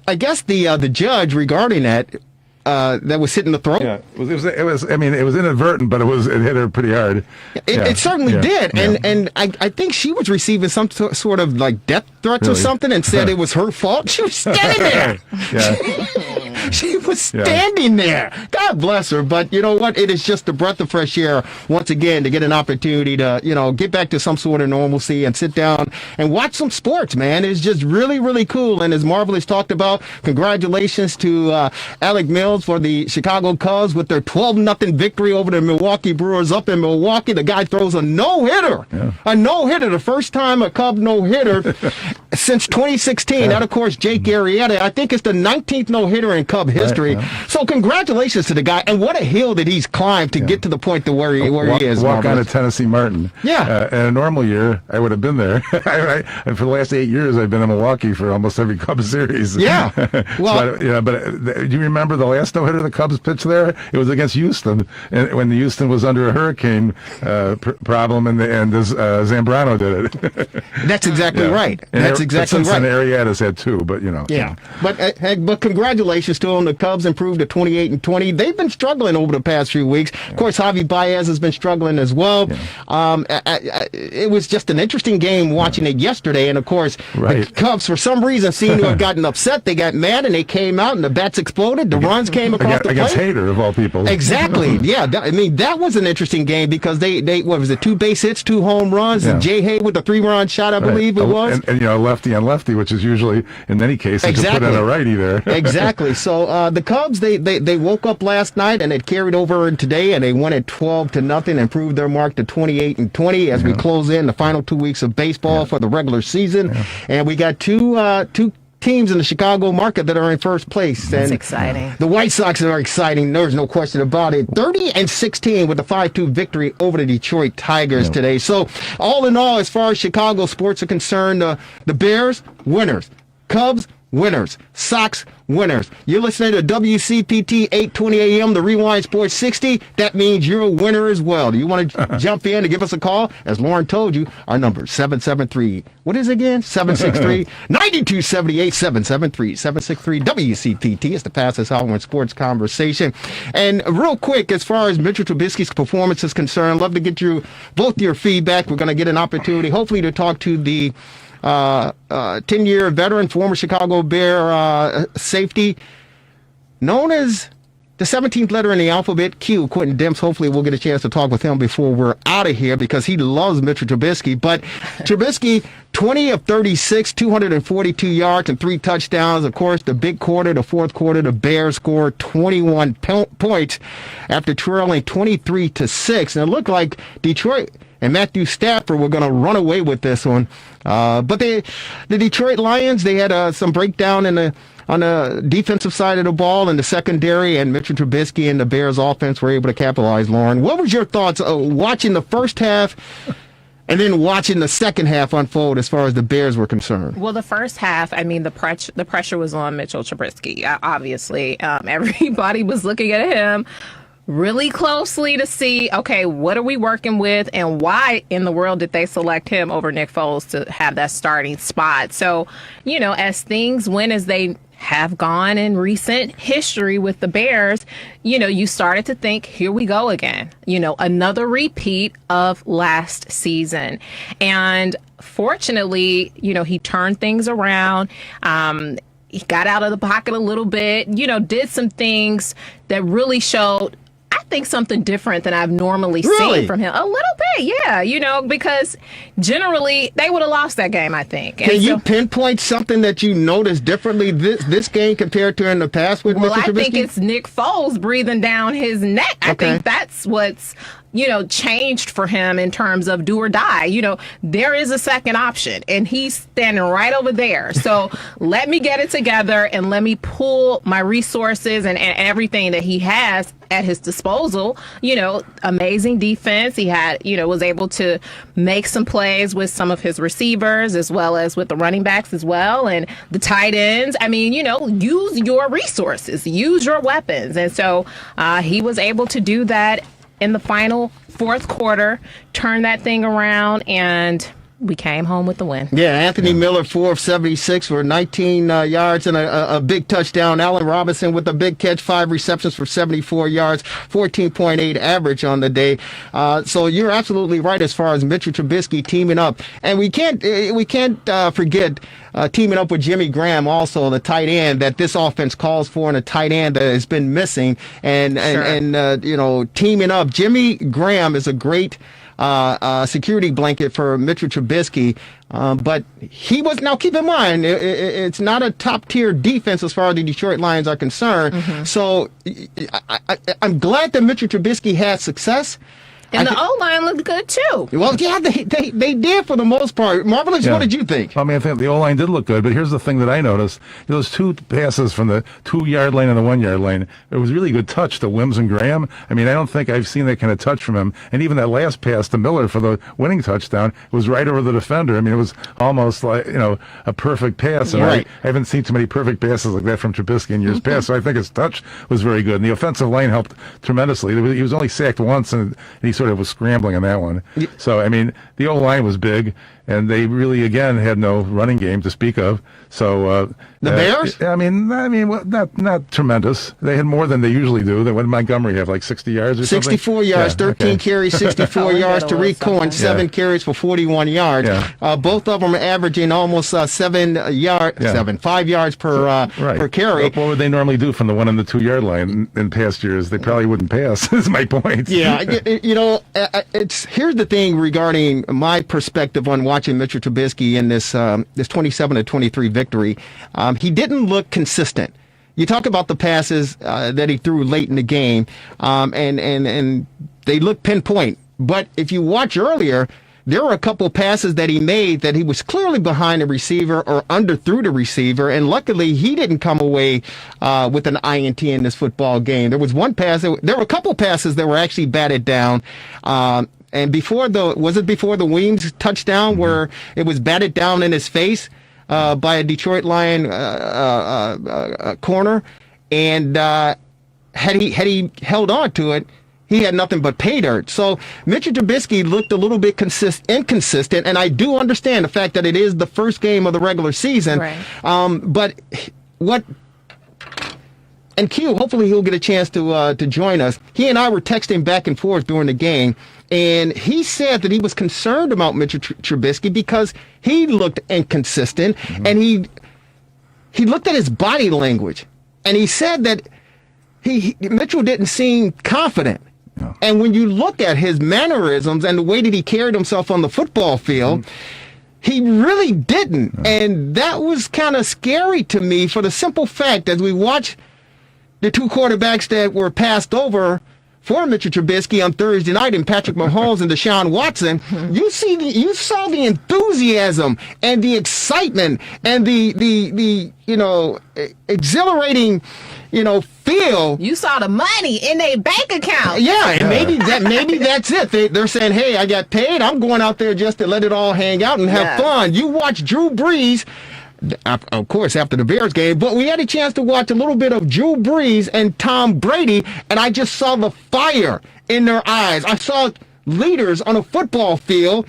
I guess the judge regarding that was hitting the throat. Yeah, it was. I mean, it was inadvertent, but it hit her pretty hard. It certainly did, and I think she was receiving some sort of like death threats or something, and said it was her fault. She was standing there. She was standing there. God bless her. But you know what? It is just a breath of fresh air once again to get an opportunity to get back to some sort of normalcy and sit down and watch some sports. Man, it's just really, really cool. And as Marvelous talked about, congratulations to Alec Mills for the Chicago Cubs with their 12-0 victory over the Milwaukee Brewers up in Milwaukee. The guy throws a no-hitter. A no-hitter. The first time a Cub no-hitter since 2016. That, of course, Jake Arrieta. I think it's the 19th no-hitter in Cub history. So congratulations to the guy. And what a hill that he's climbed to get to the point to where he is. Walk on to Tennessee Martin. Yeah. In a normal year, I would have been there. And for the last 8 years, I've been in Milwaukee for almost every Cubs series. Yeah. Well, but do you remember the last no-hitter the Cubs pitched there? It was against Houston, and when Houston was under a hurricane problem, and Zambrano did it. That's exactly right. That's exactly right. Arrieta's had 2, but Yeah. But congratulations to them. The Cubs improved to 28-20. They've been struggling over the past few weeks. Of course, Javi Baez has been struggling as well. It was just an interesting game watching it yesterday, and of course, the Cubs for some reason seem to have gotten upset. They got mad and they came out and the bats exploded. The runs came across the plate. Against Hader, of all people. Exactly. Yeah. That was an interesting game because they what was it, 2 base hits, 2 home runs, and Jay Hay with a 3-run shot, I believe it was. And lefty on lefty, which is usually, in many cases, to put in a righty there. Exactly. So the Cubs, they woke up last night and it carried over today, and they won at 12-0, improved their mark to 28-20 as we close in the final 2 weeks of baseball for the regular season. And we got two teams in the Chicago market that are in first place. That's exciting. The White Sox are exciting. There's no question about it. 30-16 with a 5-2 victory over the Detroit Tigers today. So all in all, as far as Chicago sports are concerned, the Bears, winners. Cubs, winners. Sox, winners. You're listening to WCPT 820 AM, the Rewind Sports 60. That means you're a winner as well. Do you want to jump in and give us a call? As Lauren told you, our number is 773. What is it again? 763-9278, 773-763 WCPT. It's the fastest hour in sports conversation. And real quick, as far as Mitchell Trubisky's performance is concerned, love to get both your feedback. We're going to get an opportunity, hopefully, to talk to the 10-year veteran, former Chicago Bear safety, known as the 17th letter in the alphabet, Q, Quentin Demps. Hopefully we'll get a chance to talk with him before we're out of here because he loves Mitchell Trubisky. But Trubisky, 20 of 36, 242 yards and 3 touchdowns. Of course, the big quarter, the fourth quarter, the Bears scored 21 points after trailing 23-6. And it looked like Detroit and Matthew Stafford were going to run away with this one. But the Detroit Lions, they had some breakdown on the defensive side of the ball in the secondary, and Mitchell Trubisky and the Bears offense were able to capitalize. Lauren, what was your thoughts watching the first half and then watching the second half unfold as far as the Bears were concerned? Well, the first half, I mean, the pressure was on Mitchell Trubisky, obviously. Everybody was looking at him really closely to see, okay, what are we working with and why in the world did they select him over Nick Foles to have that starting spot? So, as things went as they have gone in recent history with the Bears, you started to think, here we go again, another repeat of last season. And fortunately, he turned things around. He got out of the pocket a little bit, did some things that really showed, I think, something different than I've normally seen from him. A little bit, yeah, because generally they would have lost that game, I think. Can you pinpoint something that you noticed differently this game compared to in the past with Mitchell Trubisky? I think it's Nick Foles breathing down his neck. I think that's what's changed for him in terms of do or die. There is a second option, and he's standing right over there. So let me get it together and let me pull my resources and everything that he has at his disposal. Amazing defense. He had, was able to make some plays with some of his receivers as well as with the running backs as well, and the tight ends. I mean, use your resources, use your weapons. And so he was able to do that in the final fourth quarter, turn that thing around, and we came home with the win. Yeah, Anthony Miller, 4 of 76 for 19 yards and a big touchdown. Allen Robinson with a big catch, 5 receptions for 74 yards, 14.8 average on the day. So you're absolutely right as far as Mitchell Trubisky teaming up. And we can't forget teaming up with Jimmy Graham, also the tight end that this offense calls for, and a tight end that has been missing. And teaming up. Jimmy Graham is a great security blanket for Mitchell Trubisky. But he was, now keep in mind, it's not a top tier defense as far as the Detroit Lions are concerned. Mm-hmm. So I'm glad that Mitchell Trubisky had success. And the O-line looked good, too. Well, yeah, they did for the most part. Marvelous, what did you think? I mean, I think the O-line did look good, but here's the thing that I noticed. Those 2 passes from the 2-yard line and the 1-yard line, it was really good touch to Wims and Graham. I mean, I don't think I've seen that kind of touch from him. And even that last pass to Miller for the winning touchdown, it was right over the defender. I mean, it was almost like, a perfect pass. And right. I haven't seen too many perfect passes like that from Trubisky in years past, so I think his touch was very good. And the offensive line helped tremendously. He was only sacked once, and he sort of was scrambling on that one. So, I mean, the O-line was big, and they really, again, had no running game to speak of. So the Bears? I mean, not tremendous. They had more than they usually do. What did Montgomery have, like 60 yards or 64 something? yards, 13 carries, 64 yards. Tariq Cohen, 7 carries for 41 yards. Yeah. Both of them averaging almost 5 yards per carry. What would they normally do from the 1 and the 2 yard line in past years? They probably wouldn't pass, is my point. Yeah, here's the thing regarding my perspective on watching Mitchell Trubisky in this 27-23 victory. He didn't look consistent. You talk about the passes that he threw late in the game, and they look pinpoint. But if you watch earlier, there were a couple passes that he made that he was clearly behind the receiver or underthrew the receiver, and luckily he didn't come away with an INT in this football game. There was one pass. There were a couple passes that were actually batted down. And before the Weems touchdown where it was batted down in his face by a Detroit Lion corner, and had he held on to it, he had nothing but pay dirt. So Mitchell Trubisky looked a little bit inconsistent, and I do understand the fact that it is the first game of the regular season. Right. And Q, hopefully he'll get a chance to join us. He and I were texting back and forth during the game, and he said that he was concerned about Mitchell Trubisky because he looked inconsistent, and he looked at his body language, and he said that Mitchell didn't seem confident. No. And when you look at his mannerisms and the way that he carried himself on the football field, he really didn't. No. And that was kind of scary to me for the simple fact, as we watch the two quarterbacks that were passed over for Mitchell Trubisky on Thursday night, and Patrick Mahomes and Deshaun Watson, you saw the enthusiasm and the excitement and the exhilarating, feel. You saw the money in their bank account. Yeah, and maybe that's it. They're saying, hey, I got paid. I'm going out there just to let it all hang out and have fun. You watch Drew Brees, of course, after the Bears game, but we had a chance to watch a little bit of Drew Brees and Tom Brady, and I just saw the fire in their eyes. I saw leaders on a football field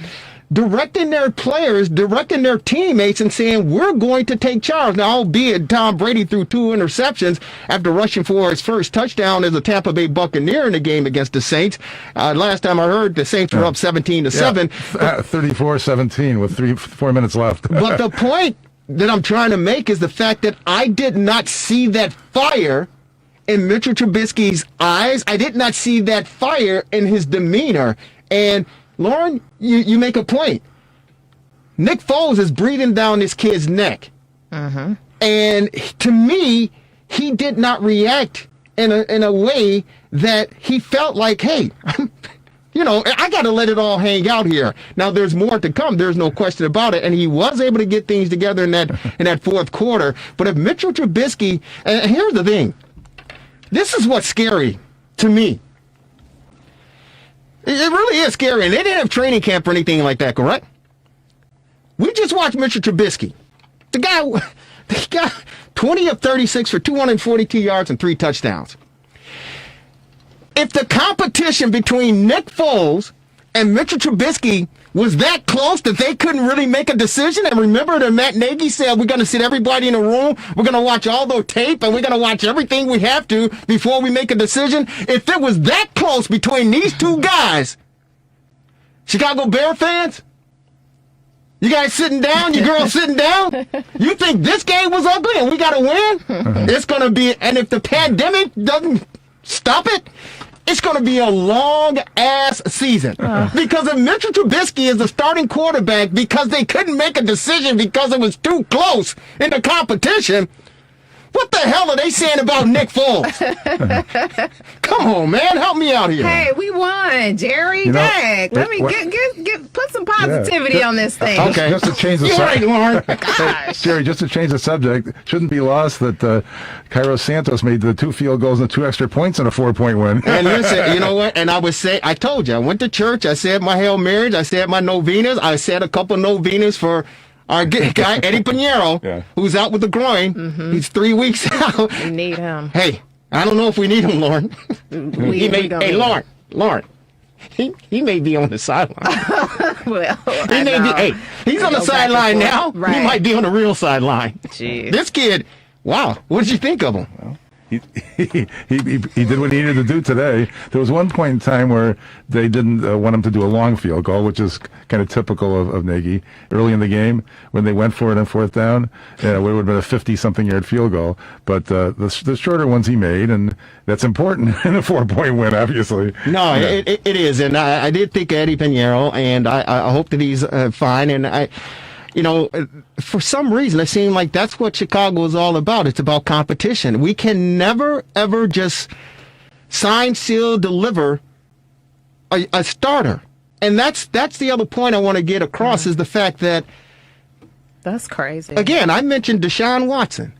directing their players, directing their teammates, and saying, we're going to take charge. Now, albeit Tom Brady threw 2 interceptions after rushing for his first touchdown as a Tampa Bay Buccaneer in the game against the Saints. Last time I heard, the Saints were up 17-7. 34-17 with 4 minutes left. But the point that I'm trying to make is the fact that I did not see that fire in Mitchell Trubisky's eyes. I did not see that fire in his demeanor. And Lauren, you make a point. Nick Foles is breathing down this kid's neck. Uh-huh. And to me, he did not react in a way that he felt like, hey, I got to let it all hang out here. Now, there's more to come. There's no question about it. And he was able to get things together in that fourth quarter. But if Mitchell Trubisky, and here's the thing, this is what's scary to me. It really is scary. And they didn't have training camp or anything like that, correct? We just watched Mitchell Trubisky. The guy 20 of 36 for 242 yards and 3 touchdowns. If the competition between Nick Foles and Mitchell Trubisky was that close that they couldn't really make a decision, and remember that Matt Nagy said we're going to sit everybody in a room, we're going to watch all the tape, and we're going to watch everything we have to before we make a decision. If it was that close between these two guys, Chicago Bear fans, you guys sitting down, you girls sitting down, you think this game was ugly and we got to win? It's going to be, and if the pandemic doesn't stop it, it's going to be a long-ass season. Because if Mitchell Trubisky is the starting quarterback because they couldn't make a decision because it was too close in the competition, what the hell are they saying about Nick Foles? Come on, man. Help me out here. Hey, we won, Jerry. Dang. Let me put some positivity on this thing. Okay. Just to change the subject. Lauren. Gosh. Jerry, just to change the subject, shouldn't be lost that Cairo Santos made the 2 field goals and 2 extra points in a 4-point win. And listen, you know what? And I told you, I went to church. I said my Hail Marys. I said my novenas. I said a couple novenas for our guy, Eddie Pinheiro, who's out with the groin. Mm-hmm. He's 3 weeks out. We need him. Hey, I don't know if we need him, Lauren. Lauren, he may be on the sideline. He's on the sideline now. Right. He might be on the real sideline. Jeez. This kid, wow, what did you think of him? Well, he did what he needed to do today. There was one point in time where they didn't want him to do a long field goal, which is kind of typical of Nagy. Early in the game, when they went for it on 4th down, it would have been a 50-something yard field goal. But the shorter ones he made, and that's important in a 4-point win, obviously. No, it is, and I did think Eddie Pinheiro, and I hope that he's fine, and for some reason, it seemed like that's what Chicago is all about. It's about competition. We can never, ever just sign, seal, deliver a starter. And that's the other point I want to get across is the fact that that's crazy. Again, I mentioned Deshaun Watson.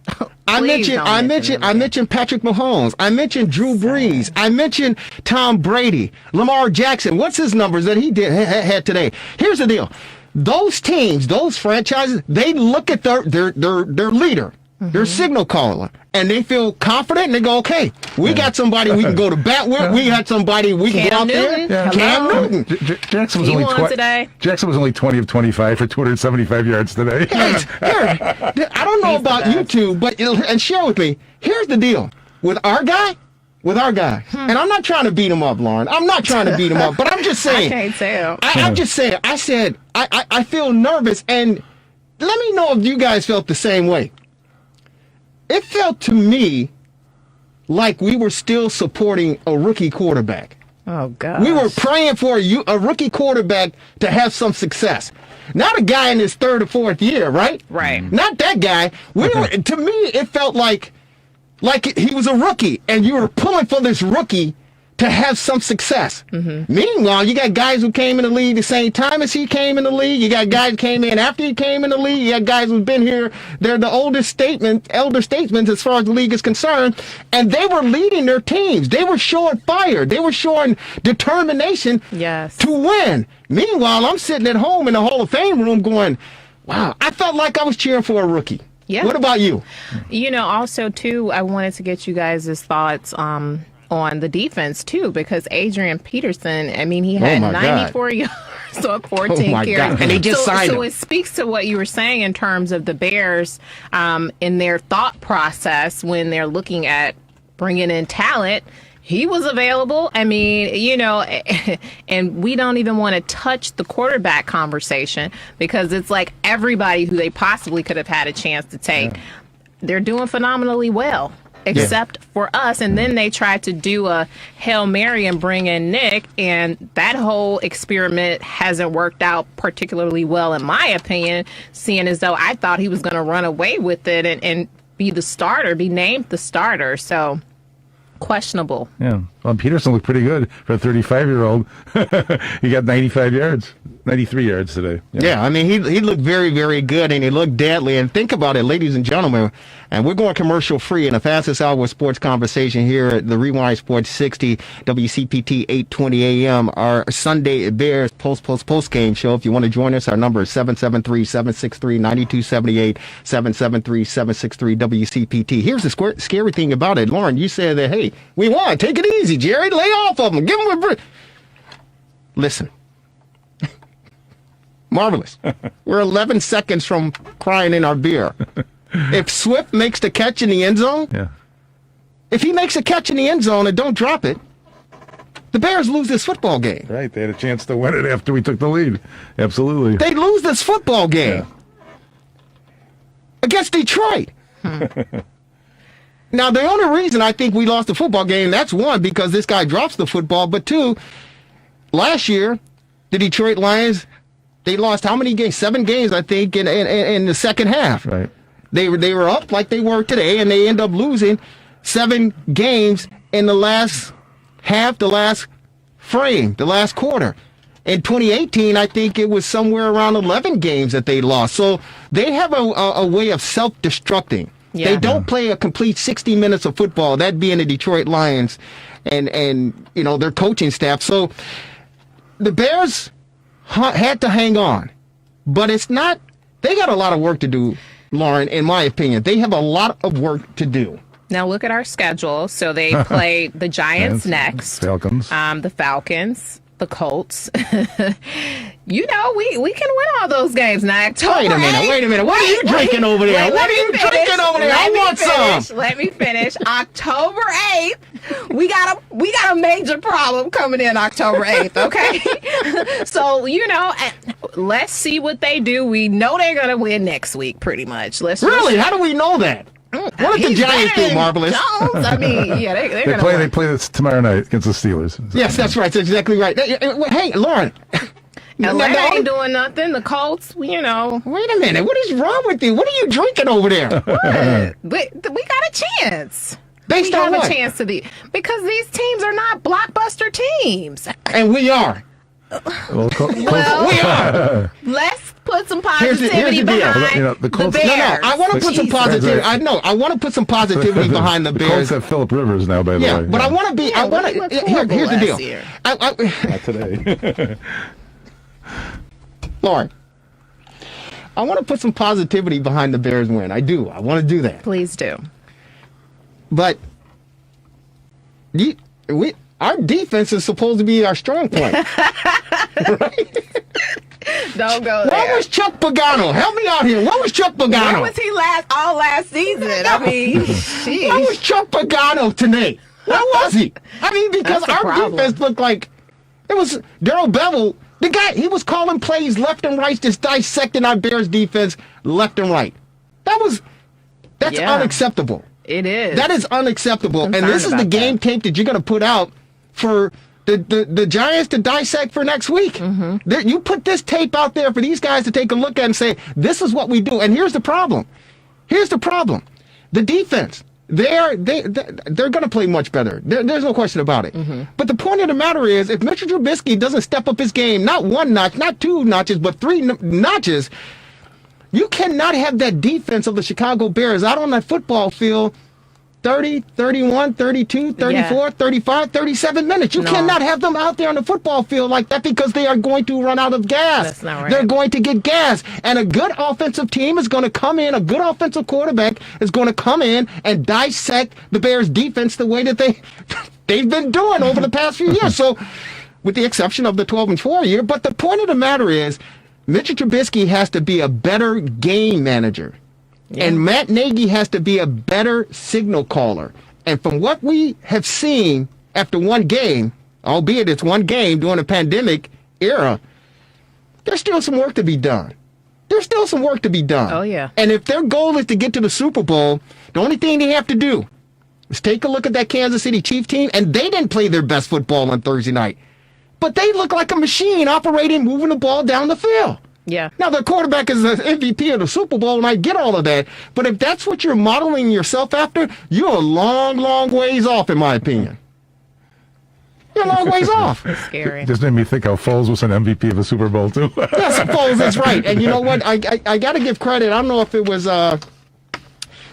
I mentioned Patrick Mahomes. I mentioned Drew Brees. I mentioned Tom Brady, Lamar Jackson. What's his numbers that he had today? Here's the deal. Those teams, those franchises, they look at their leader, their signal caller, and they feel confident, and they go, okay, we got somebody we can go to bat with. We got somebody we can go out there. Yeah. Cam Newton. Jackson was only 20 of 25 for 275 yards today. I don't know about you two, but and share with me. Here's the deal. With our guy, and I'm not trying to beat him up, Lauren. I'm not trying to beat him up, but I'm just saying. I can't tell. I'm just saying. I said I feel nervous, and let me know if you guys felt the same way. It felt to me like we were still supporting a rookie quarterback. Oh, God. We were praying for a rookie quarterback to have some success. Not a guy in his third or fourth year, right? Right. Not that guy. To me, it felt like he was a rookie, and you were pulling for this rookie to have some success. Mm-hmm. Meanwhile, you got guys who came in the league the same time as he came in the league. You got guys who came in after he came in the league. You got guys who've been here. They're the elder statesmen as far as the league is concerned. And they were leading their teams. They were showing fire. They were showing determination to win. Meanwhile, I'm sitting at home in the Hall of Fame room going, wow, I felt like I was cheering for a rookie. Yeah. What about you? Also, too, I wanted to get you guys' thoughts on the defense, too, because Adrian Peterson, I mean, he had 94 yards on 14 carries. And they just signed him. So it speaks to what you were saying in terms of the Bears in their thought process when they're looking at bringing in talent. He was available. I mean, and we don't even want to touch the quarterback conversation because it's like everybody who they possibly could have had a chance to take, they're doing phenomenally well. Except for us. And then they tried to do a Hail Mary and bring in Nick. And that whole experiment hasn't worked out particularly well, in my opinion, seeing as though I thought he was going to run away with it and be the starter, be named the starter. So questionable. Yeah. Well, Peterson looked pretty good for a 35-year-old. He got 93 yards today. Yeah, I mean, he looked very, very good, and he looked deadly. And think about it, ladies and gentlemen, and we're going commercial free in the fastest hour sports conversation here at the Rewind Sports 60, WCPT 820 AM, our Sunday Bears post game show. If you want to join us, our number is 773-763-9278, 773-763-WCPT. Here's the scary thing about it. Lauren, you said that, hey, we won. Take it easy, Jerry. Lay off of them. Give them a break. Listen. Marvelous. We're 11 seconds from crying in our beer. If Swift makes the catch in the end zone, if he makes a catch in the end zone and don't drop it, the Bears lose this football game. Right. They had a chance to win it after we took the lead. Absolutely. They lose this football game against Detroit. Now, the only reason I think we lost the football game, that's one, because this guy drops the football, but two, last year, the Detroit Lions, they lost how many games? 7 games, I think, in the second half. Right. They were up like they were today, and they end up losing 7 games in the last half, the last frame, the last quarter. In 2018, I think it was somewhere around 11 games that they lost. So they have a way of self-destructing. Yeah. They don't play a complete 60 minutes of football, that being the Detroit Lions and their coaching staff. So the Bears had to hang on. But it's not – they got a lot of work to do, Lauren, in my opinion. They have a lot of work to do. Now look at our schedule. So they play the Giants next. Falcons. The Falcons. The Colts. We can win all those games now. Wait a minute. What are you drinking over there? I want some. Let me finish. October 8th, we got a major problem coming in October 8th, okay? So, let's see what they do. We know they're going to win next week, pretty much. Really? How do we know that? What did the Giants do, Marvelous? Jones. I mean, yeah, they're going to win. They play this tomorrow night against the Steelers. Yes, that's right. That's exactly right. Hey, Lauren. LA ain't doing nothing. The Colts, Wait a minute. What is wrong with you? What are you drinking over there? We got a chance. Based on what? A chance because these teams are not blockbuster teams. And we are. Well, we are. Let's put some positivity behind the Colts. Bears. I want to put some positivity. I know. I want to put some positivity behind the Bears. Colts have Phillip Rivers now, by the way. But I want to be. Here's the deal. Not today. Lauren, I want to put some positivity behind the Bears win. I do. I want to do that. Please do. But our defense is supposed to be our strong point. Right? Don't go there. Where was Chuck Pagano? Help me out here. Where was Chuck Pagano? Where was he last season? I mean, where was Chuck Pagano today? Where was he? I mean, because our defense looked like it was Darrell Bevel. The guy, he was calling plays left and right, just dissecting our Bears defense left and right. That's unacceptable. It is. That is unacceptable. And this is the game tape that you're going to put out for the Giants to dissect for next week. Mm-hmm. You put this tape out there for these guys to take a look at and say, this is what we do. And here's the problem. The defense. They're going to play much better. There's no question about it. Mm-hmm. But the point of the matter is, if Mitchell Trubisky doesn't step up his game, not one notch, not two notches, but three notches, you cannot have that defense of the Chicago Bears out on that football field 30, 31, 32, 34, 35, 37 minutes. You cannot have them out there on the football field like that because they are going to run out of gas. That's not right. They're going to get gas. And a good offensive team is going to come in, a good offensive quarterback is going to come in and dissect the Bears defense the way that they've been doing over the past few years. So, with the exception of the 12-4 year. But the point of the matter is, Mitchell Trubisky has to be a better game manager. Yeah. And Matt Nagy has to be a better signal caller. And from what we have seen after one game, albeit it's one game during a pandemic era, there's still some work to be done. Oh, yeah. And if their goal is to get to the Super Bowl, the only thing they have to do is take a look at that Kansas City Chiefs team, and they didn't play their best football on Thursday night. But they look like a machine operating, moving the ball down the field. Yeah. Now, the quarterback is the MVP of the Super Bowl, and I get all of that. But if that's what you're modeling yourself after, you're a long, long ways off, in my opinion. You're a long ways off. It's scary. Just made me think how Foles was an MVP of a Super Bowl, too. Yes, Foles, that's right. And you know what? I got to give credit. I don't know if it was...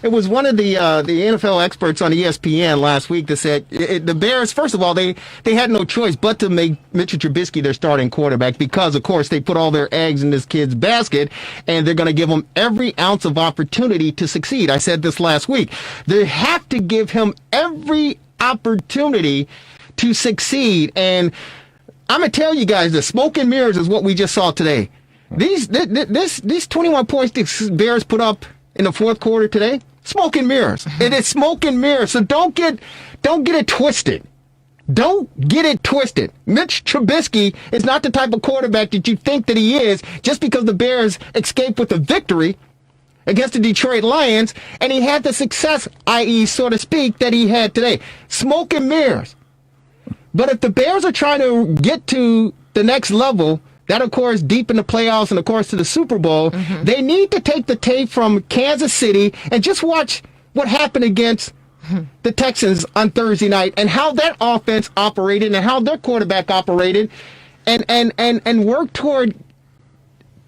It was one of the NFL experts on ESPN last week that said the Bears, first of all, they had no choice but to make Mitchell Trubisky their starting quarterback because, of course, they put all their eggs in this kid's basket, and they're going to give him every ounce of opportunity to succeed. I said this last week. They have to give him every opportunity to succeed. And I'm going to tell you guys, the smoke and mirrors is what we just saw today. These 21 points the Bears put up in the fourth quarter today, smoke and mirrors. It is smoke and mirrors. So don't get it twisted. Don't get it twisted. Mitch Trubisky is not the type of quarterback that you think that he is just because the Bears escaped with a victory against the Detroit Lions and he had the success, i.e., so to speak, that he had today. Smoke and mirrors. But if the Bears are trying to get to the next level, that, of course, deep in the playoffs and, of course, to the Super Bowl, they need to take the tape from Kansas City and just watch what happened against the Texans on Thursday night and how that offense operated and how their quarterback operated and work toward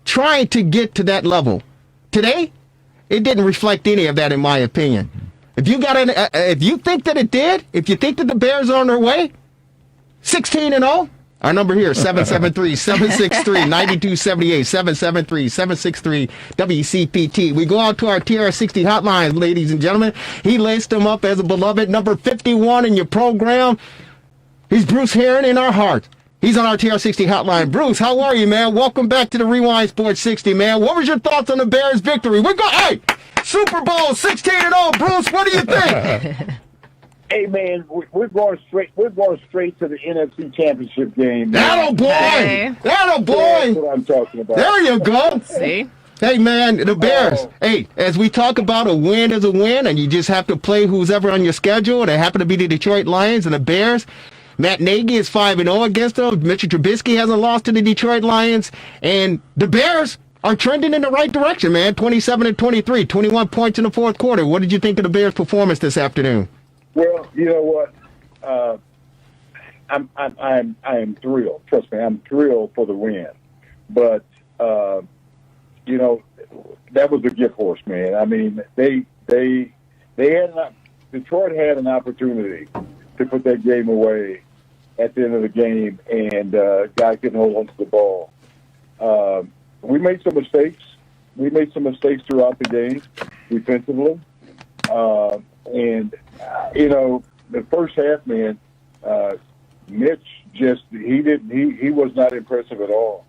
trying to get to that level. Today, it didn't reflect any of that, in my opinion. If you think that it did, if you think that the Bears are on their way, 16-0, our number here, 773-763-9278, 773-763-WCPT. We go out to our TR60 hotline, ladies and gentlemen. He laced them up as a beloved number 51 in your program. He's Bruce Heron in our heart. He's on our TR60 hotline. Bruce, how are you, man? Welcome back to the Rewind Sports 60, man. What was your thoughts on the Bears' victory? Hey, Super Bowl 16-0, Bruce. What do you think? Hey man, we're going straight to the NFC Championship game. That'll boy! That'll boy! That's what I'm talking about. There you go. See? Hey man, the Bears. Hey, as we talk about, a win is a win, and you just have to play who's ever on your schedule. They happen to be the Detroit Lions and the Bears. Matt Nagy is 5-0 against them. Mitchell Trubisky hasn't lost to the Detroit Lions, and the Bears are trending in the right direction, man. 27-23, 21 points in the fourth quarter. What did you think of the Bears' performance this afternoon? Well, you know what? I am thrilled. Trust me, I'm thrilled for the win. But you know, that was a gift horse, man. I mean, Detroit had an opportunity to put that game away at the end of the game, and guys couldn't hold on to the ball. We made some mistakes. We made some mistakes throughout the game defensively. And, you know, the first half, man, Mitch he was not impressive at all.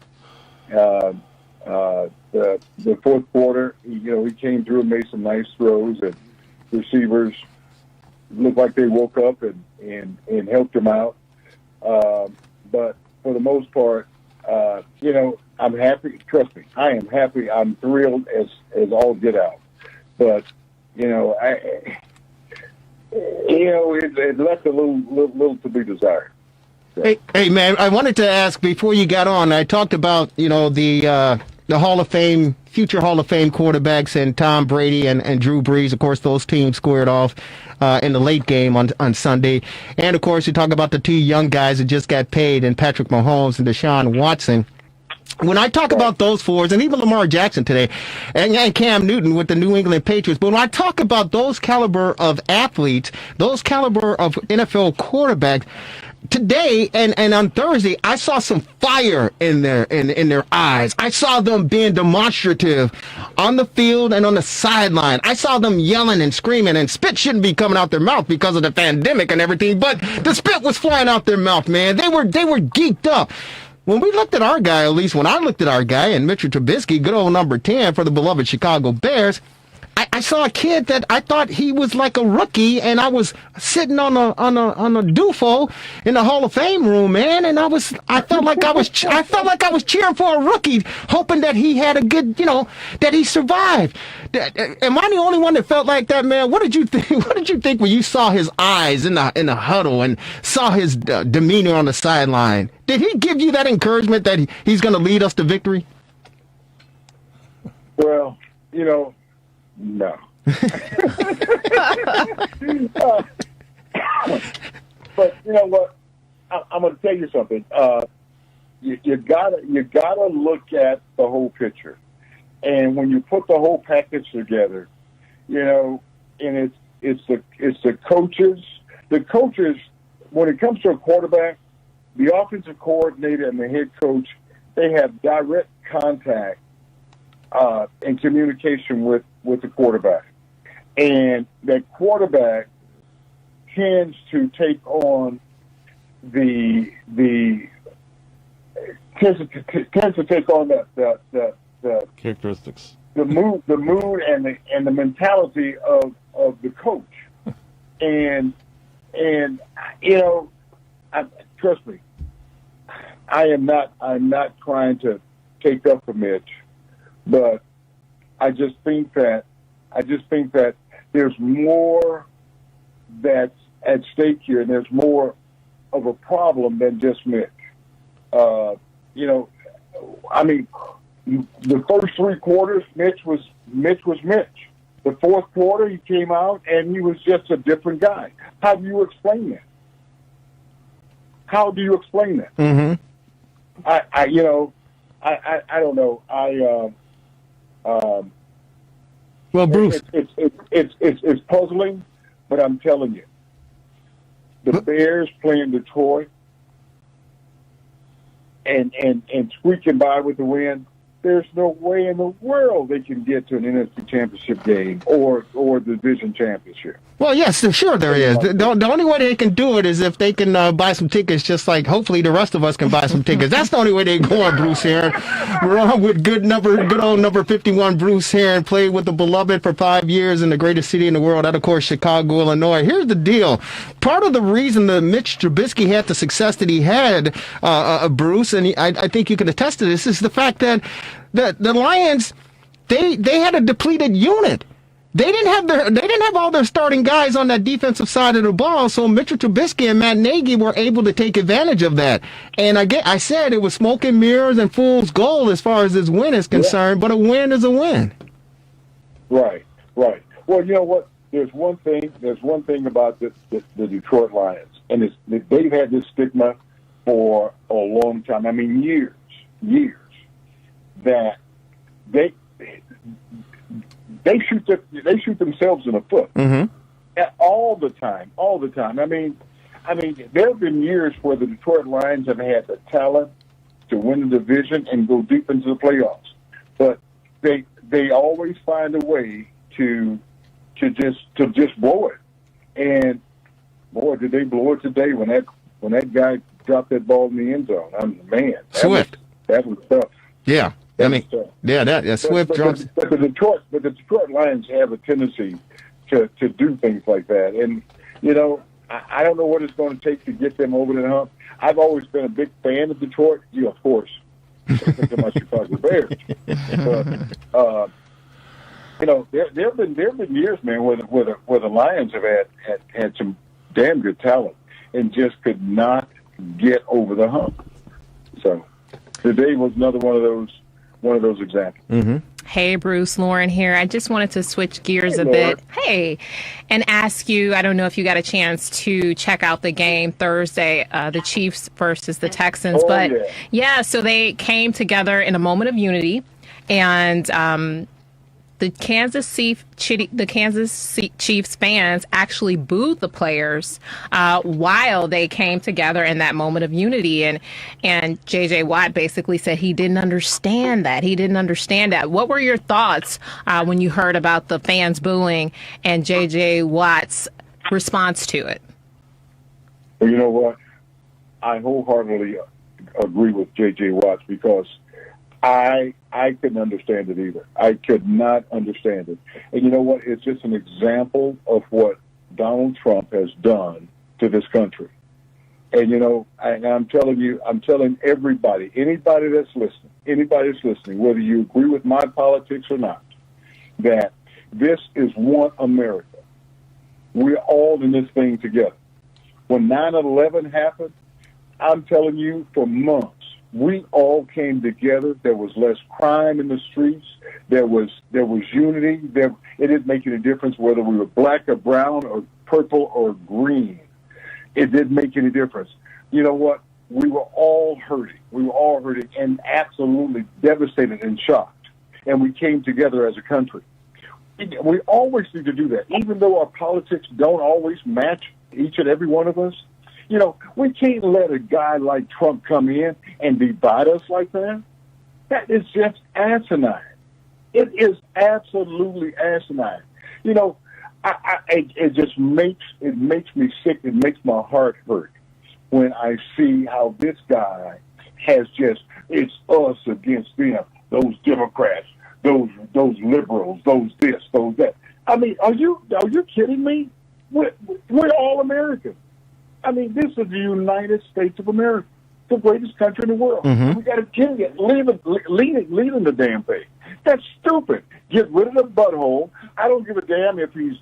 The fourth quarter, he came through and made some nice throws, and receivers looked like they woke up and helped him out. But for the most part, I'm happy. Trust me, I am happy. I'm thrilled as all get out. But, it left a little to be desired. Hey, man, I wanted to ask before you got on. I talked about the Hall of Fame, future Hall of Fame quarterbacks, and Tom Brady and Drew Brees. Of course, those teams squared off in the late game on Sunday. And of course, you talk about the two young guys that just got paid, and Patrick Mahomes and Deshaun Watson. When I talk about those fours, and even Lamar Jackson today, and Cam Newton with the New England Patriots, but when I talk about those caliber of athletes, those caliber of NFL quarterbacks, today and on Thursday, I saw some fire in their eyes. I saw them being demonstrative on the field and on the sideline. I saw them yelling and screaming, and spit shouldn't be coming out their mouth because of the pandemic and everything, but the spit was flying out their mouth, man. They were geeked up. When we looked at our guy, at least when I looked at our guy, and Mitchell Trubisky, good old number 10 for the beloved Chicago Bears, I saw a kid that I thought he was like a rookie, and I was sitting on a doofo in the Hall of Fame room, man, and I felt like I was cheering for a rookie, hoping that he had a good, that he survived. Am I the only one that felt like that, man? What did you think? What did you think when you saw his eyes in the huddle and saw his demeanor on the sideline? Did he give you that encouragement that he's going to lead us to victory? Well, no. But you know what? I'm going to tell you something. You gotta look at the whole picture, and when you put the whole package together, and it's the coaches. The coaches, when it comes to a quarterback, the offensive coordinator and the head coach, they have direct contact and communication with the quarterback. And that quarterback tends to take on the characteristics, the mood and the mentality of the coach. And trust me, I'm not trying to take up for Mitch, but I just think that there's more that's at stake here, and there's more of a problem than just Mitch. The first three quarters, Mitch was Mitch. The fourth quarter, he came out and he was just a different guy. How do you explain that? Mm-hmm. I don't know. Well, Bruce, it's puzzling, but I'm telling you, the Bears playing Detroit and squeaking by with the win. There's no way in the world they can get to an NFC championship game or the division championship. Well, yes, sure there is. The only way they can do it is if they can buy some tickets, just like hopefully the rest of us can buy some tickets. That's the only way they're going, Bruce Heron. We're on with good old number 51, Bruce Heron, played with the beloved for 5 years in the greatest city in the world, that of course Chicago, Illinois. Here's the deal. Part of the reason that Mitch Trubisky had the success that he had, Bruce, and I think you can attest to this, is the fact that the Lions, they had a depleted unit. They didn't have all their starting guys on that defensive side of the ball, so Mitchell Trubisky and Matt Nagy were able to take advantage of that. And I said it was smoke and mirrors and fool's gold as far as this win is concerned, but a win is a win. Right. Well, you know what? There's one thing about the Detroit Lions, and they've had this stigma for a long time. I mean, years, that they shoot themselves in the foot. Mm-hmm. all the time. I mean, there have been years where the Detroit Lions have had the talent to win the division and go deep into the playoffs, but they always find a way to just blow it. And boy, did they blow it today when that guy dropped that ball in the end zone. Swift. That was tough. Yeah. Swift drops. But the Detroit Lions have a tendency to do things like that. And, I don't know what it's going to take to get them over the hump. I've always been a big fan of Detroit. Of course, because of my Chicago Bears. You know, there have been years, man, where the Lions have had some damn good talent and just could not get over the hump. So today was another one of those examples. Mm-hmm. Hey, Bruce, Lauren here. I just wanted to switch gears a bit. Hey, and ask you, I don't know if you got a chance to check out the game Thursday, the Chiefs versus the Texans. But yeah, so they came together in a moment of unity, and the Kansas Chiefs fans actually booed the players while they came together in that moment of unity. And J.J. Watt basically said he didn't understand that. He didn't understand that. What were your thoughts when you heard about the fans booing and J.J. Watt's response to it? Well, you know what? I wholeheartedly agree with J.J. Watt because I couldn't understand it either. I could not understand it. And you know what? It's just an example of what Donald Trump has done to this country. And, you know, I'm telling everybody, anybody that's listening, whether you agree with my politics or not, that this is one America. We're all in this thing together. When 9/11 happened, I'm telling you, for months, we all came together. There was less crime in the streets. There was unity. It didn't make any difference whether we were black or brown or purple or green. It didn't make any difference. You know what? We were all hurting. And absolutely devastated and shocked. And we came together as a country. We always need to do that, even though our politics don't always match each and every one of us. You know, we can't let a guy like Trump come in and divide us like that. That is just asinine. It is absolutely asinine. You know, it just makes me sick. It makes my heart hurt when I see how this guy has it's us against them, those Democrats, those liberals, those this, those that. I mean, are you kidding me? We're all Americans. I mean, this is the United States of America, the greatest country in the world. Mm-hmm. We got to kill it, leaving the damn thing. That's stupid. Get rid of the butthole. I don't give a damn if he's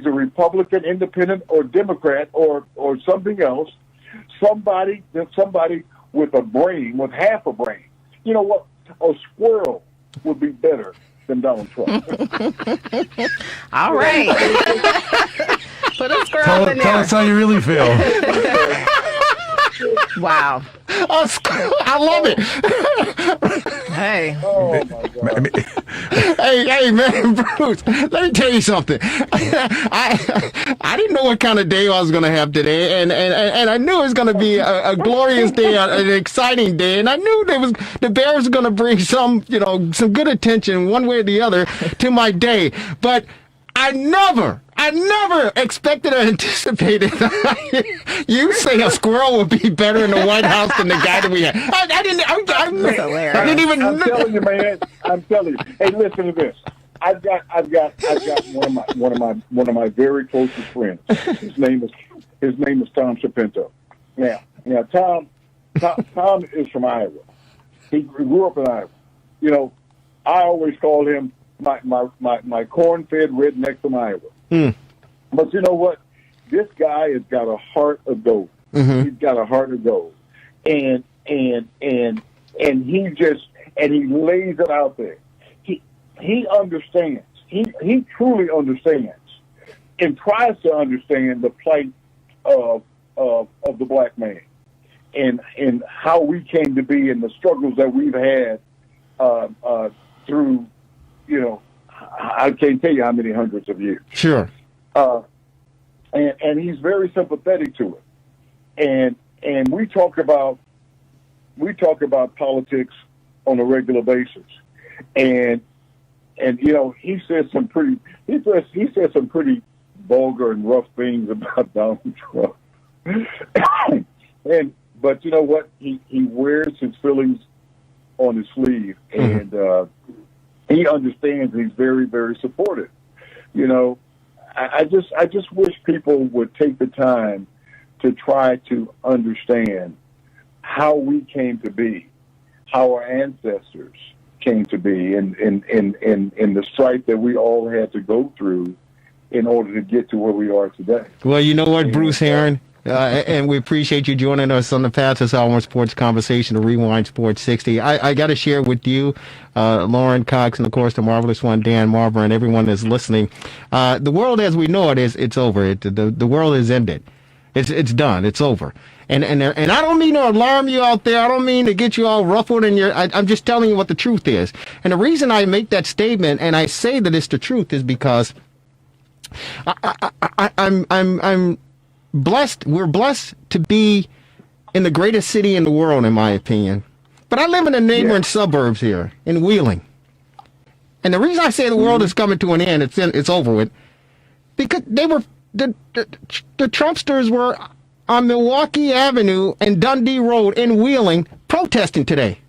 a Republican, Independent, or Democrat, or something else. Somebody with a brain, with half a brain. You know what? A squirrel would be better than Donald Trump. All right. Put a squirrel in there. Tell us how you really feel. Wow. I love it. Hey. Oh, my God. Hey, man, Bruce, let me tell you something. I didn't know what kind of day I was going to have today, and I knew it was going to be a glorious day, an exciting day, and I knew the Bears were going to bring some good attention one way or the other to my day, but I never expected or anticipated you say a squirrel would be better in the White House than the guy that we had. I didn't even. I'm telling you, man. I'm telling you. Hey, listen to this. I've got one of my very closest friends. His name is Tom Shapento. Now Tom is from Iowa. He grew up in Iowa. You know, I always call him my corn-fed redneck from Iowa. Mm. But you know what? This guy has got a heart of gold. Mm-hmm. He's got a heart of gold, and he lays it out there. He understands. He truly understands, and tries to understand the plight of the black man, and how we came to be, and the struggles that we've had through. You know, I can't tell you how many hundreds of years. Sure. And he's very sympathetic to it. And we talk about politics on a regular basis. And you know, he says some pretty vulgar and rough things about Donald Trump. But you know what? He wears his feelings on his sleeve, and he understands, and he's very, very supportive. You know, I just wish people would take the time to try to understand how we came to be, how our ancestors came to be and the strife that we all had to go through in order to get to where we are today. Well, you know what, Bruce Herron, and we appreciate you joining us on the Fastest Hour Sports Conversation, the Rewind Sports 60. I got to share with you, Lauren Cox, and of course the marvelous one, Dan Marver, and everyone that's listening. The world as we know it it's over. The world is ended. It's done. It's over. And I don't mean to alarm you out there. I don't mean to get you all ruffled. I'm just telling you what the truth is. And the reason I make that statement and I say that it's the truth is because I'm blessed. We're blessed to be in the greatest city in the world, in my opinion. But I live in the neighboring suburbs here in Wheeling. And the reason I say the world is coming to an end, it's over with, because the Trumpsters were on Milwaukee Avenue and Dundee Road in Wheeling protesting today.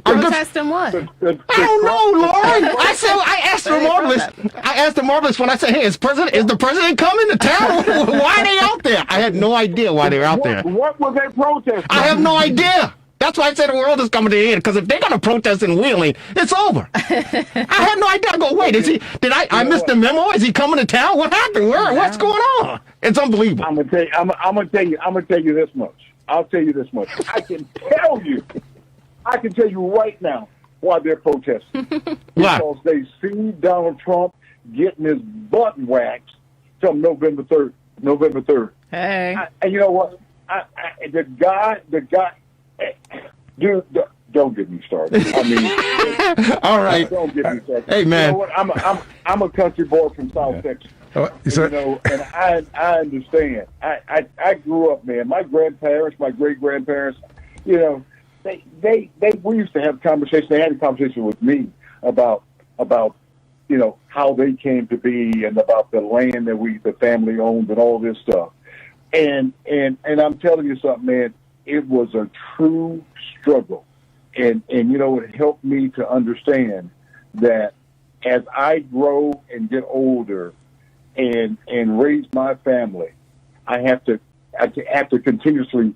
Protesting what? I don't know, Lauren. I asked the Marvelous when I said, "Hey, is the president coming to town? Why are they out there?" I had no idea why they were out there. What was they protesting? I have no idea. That's why I said the world is coming to the end. Because if they're going to protest in Wheeling, it's over. I had no idea. I go, wait, I missed the memo? Is he coming to town? What happened? What's going on? It's unbelievable. I'm gonna tell you this much. I'll tell you this much. I can tell you right now why they're protesting. Because they see Donald Trump getting his butt waxed till November 3rd. Hey. And you know what? The guy. Dude, don't get me started. I mean, all right. Don't get me started. Hey, man. You know what? I'm a country boy from South Texas. And I understand. I grew up, man. My grandparents, my great grandparents, we used to have conversations. They had a conversation with me about how they came to be and about the land that the family owned and all this stuff. And I'm telling you something, man. It was a true struggle. And it helped me to understand that as I grow and get older and raise my family, I have to continuously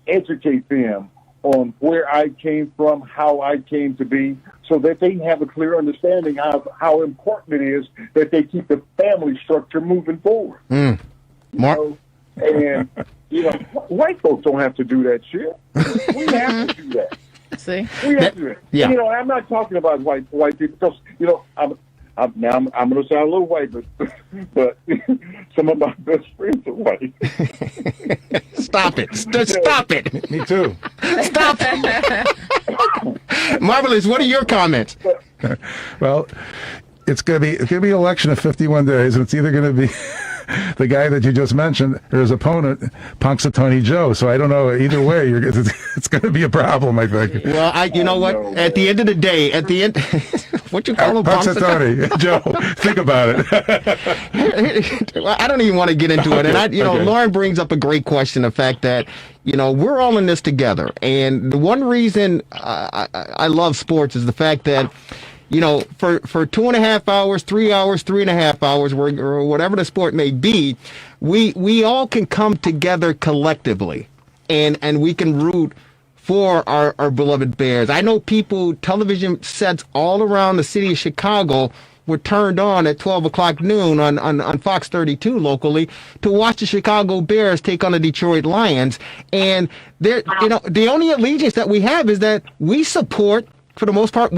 educate them on where I came from, how I came to be, so that they have a clear understanding of how important it is that they keep the family structure moving forward. White folks don't have to do that shit. We have to do that. See? We have to do it. Yeah. And, I'm not talking about white people because, I'm going to sound a little white, but some of my best friends are white. Stop it. Stop it. Me too. Stop it. Marvelous, what are your comments? Well, it's going to be election in 51 days, and it's either going to be the guy that you just mentioned or his opponent, Punxsutawney Joe. So I don't know. Either way, it's going to be a problem, I think. Well, you know what? At the end of the day, what you call him? Punxsutawney Joe. Think about it. I don't even want to get into it. And Lauren brings up a great question. The fact that we're all in this together, and the one reason I love sports is the fact that. For 2.5 hours, 3 hours, 3.5 hours, or whatever the sport may be, we all can come together collectively, and we can root for our beloved Bears. I know television sets all around the city of Chicago were turned on at 12 o'clock noon on Fox 32 locally to watch the Chicago Bears take on the Detroit Lions. And the only allegiance that we have is that we support, for the most part,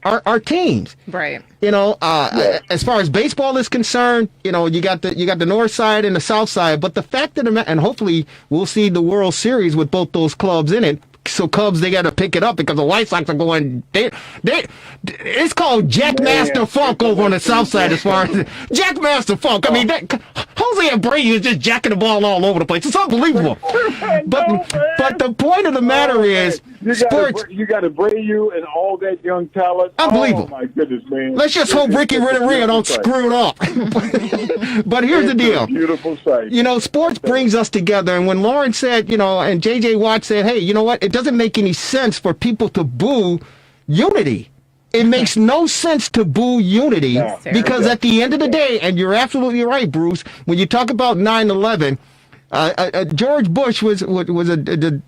our teams. Right. As far as baseball is concerned, you got the north side and the south side, but the fact and hopefully we'll see the World Series with both those clubs in it. So Cubs, they got to pick it up because the White Sox are going. It's called Jackmaster Funk over on the south side. As far as Jackmaster Funk, I mean, Jose Abreu is just jacking the ball all over the place. It's unbelievable. But the point of the matter is, sports. You got Abreu and all that young talent. Unbelievable. Oh my goodness, man. Let's just hope Ricky Renteria don't screw it up. But here's the deal. Beautiful sight. Sports brings us together. And when Lauren said, and J.J. Watt said, hey, you know what? It doesn't make any sense for people to boo unity. It makes no sense to boo unity because at the end of the day, and you're absolutely right, Bruce, when you talk about 9/11, George Bush was a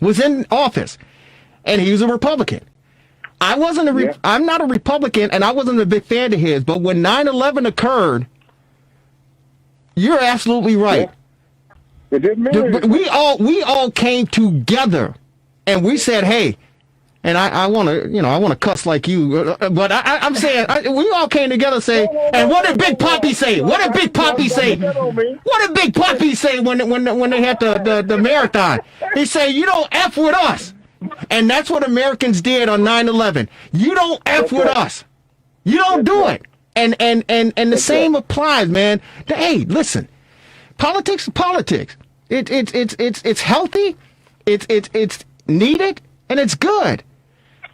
was in office, and he was a Republican. I'm not a Republican, and I wasn't a big fan of his. But when 9/11 occurred, you're absolutely right. It didn't mean We all came together, and we said, "Hey." And I want to cuss like you, but I'm saying we all came together and say, and what did Big Papi say? What did Big Papi say? What did Big Papi say when they had the marathon? He said, "You don't F with us," and that's what Americans did on 9/11. You don't F with us. You don't do it. And the same applies, man. Hey, listen, politics is politics. It's healthy, it's needed, and it's good.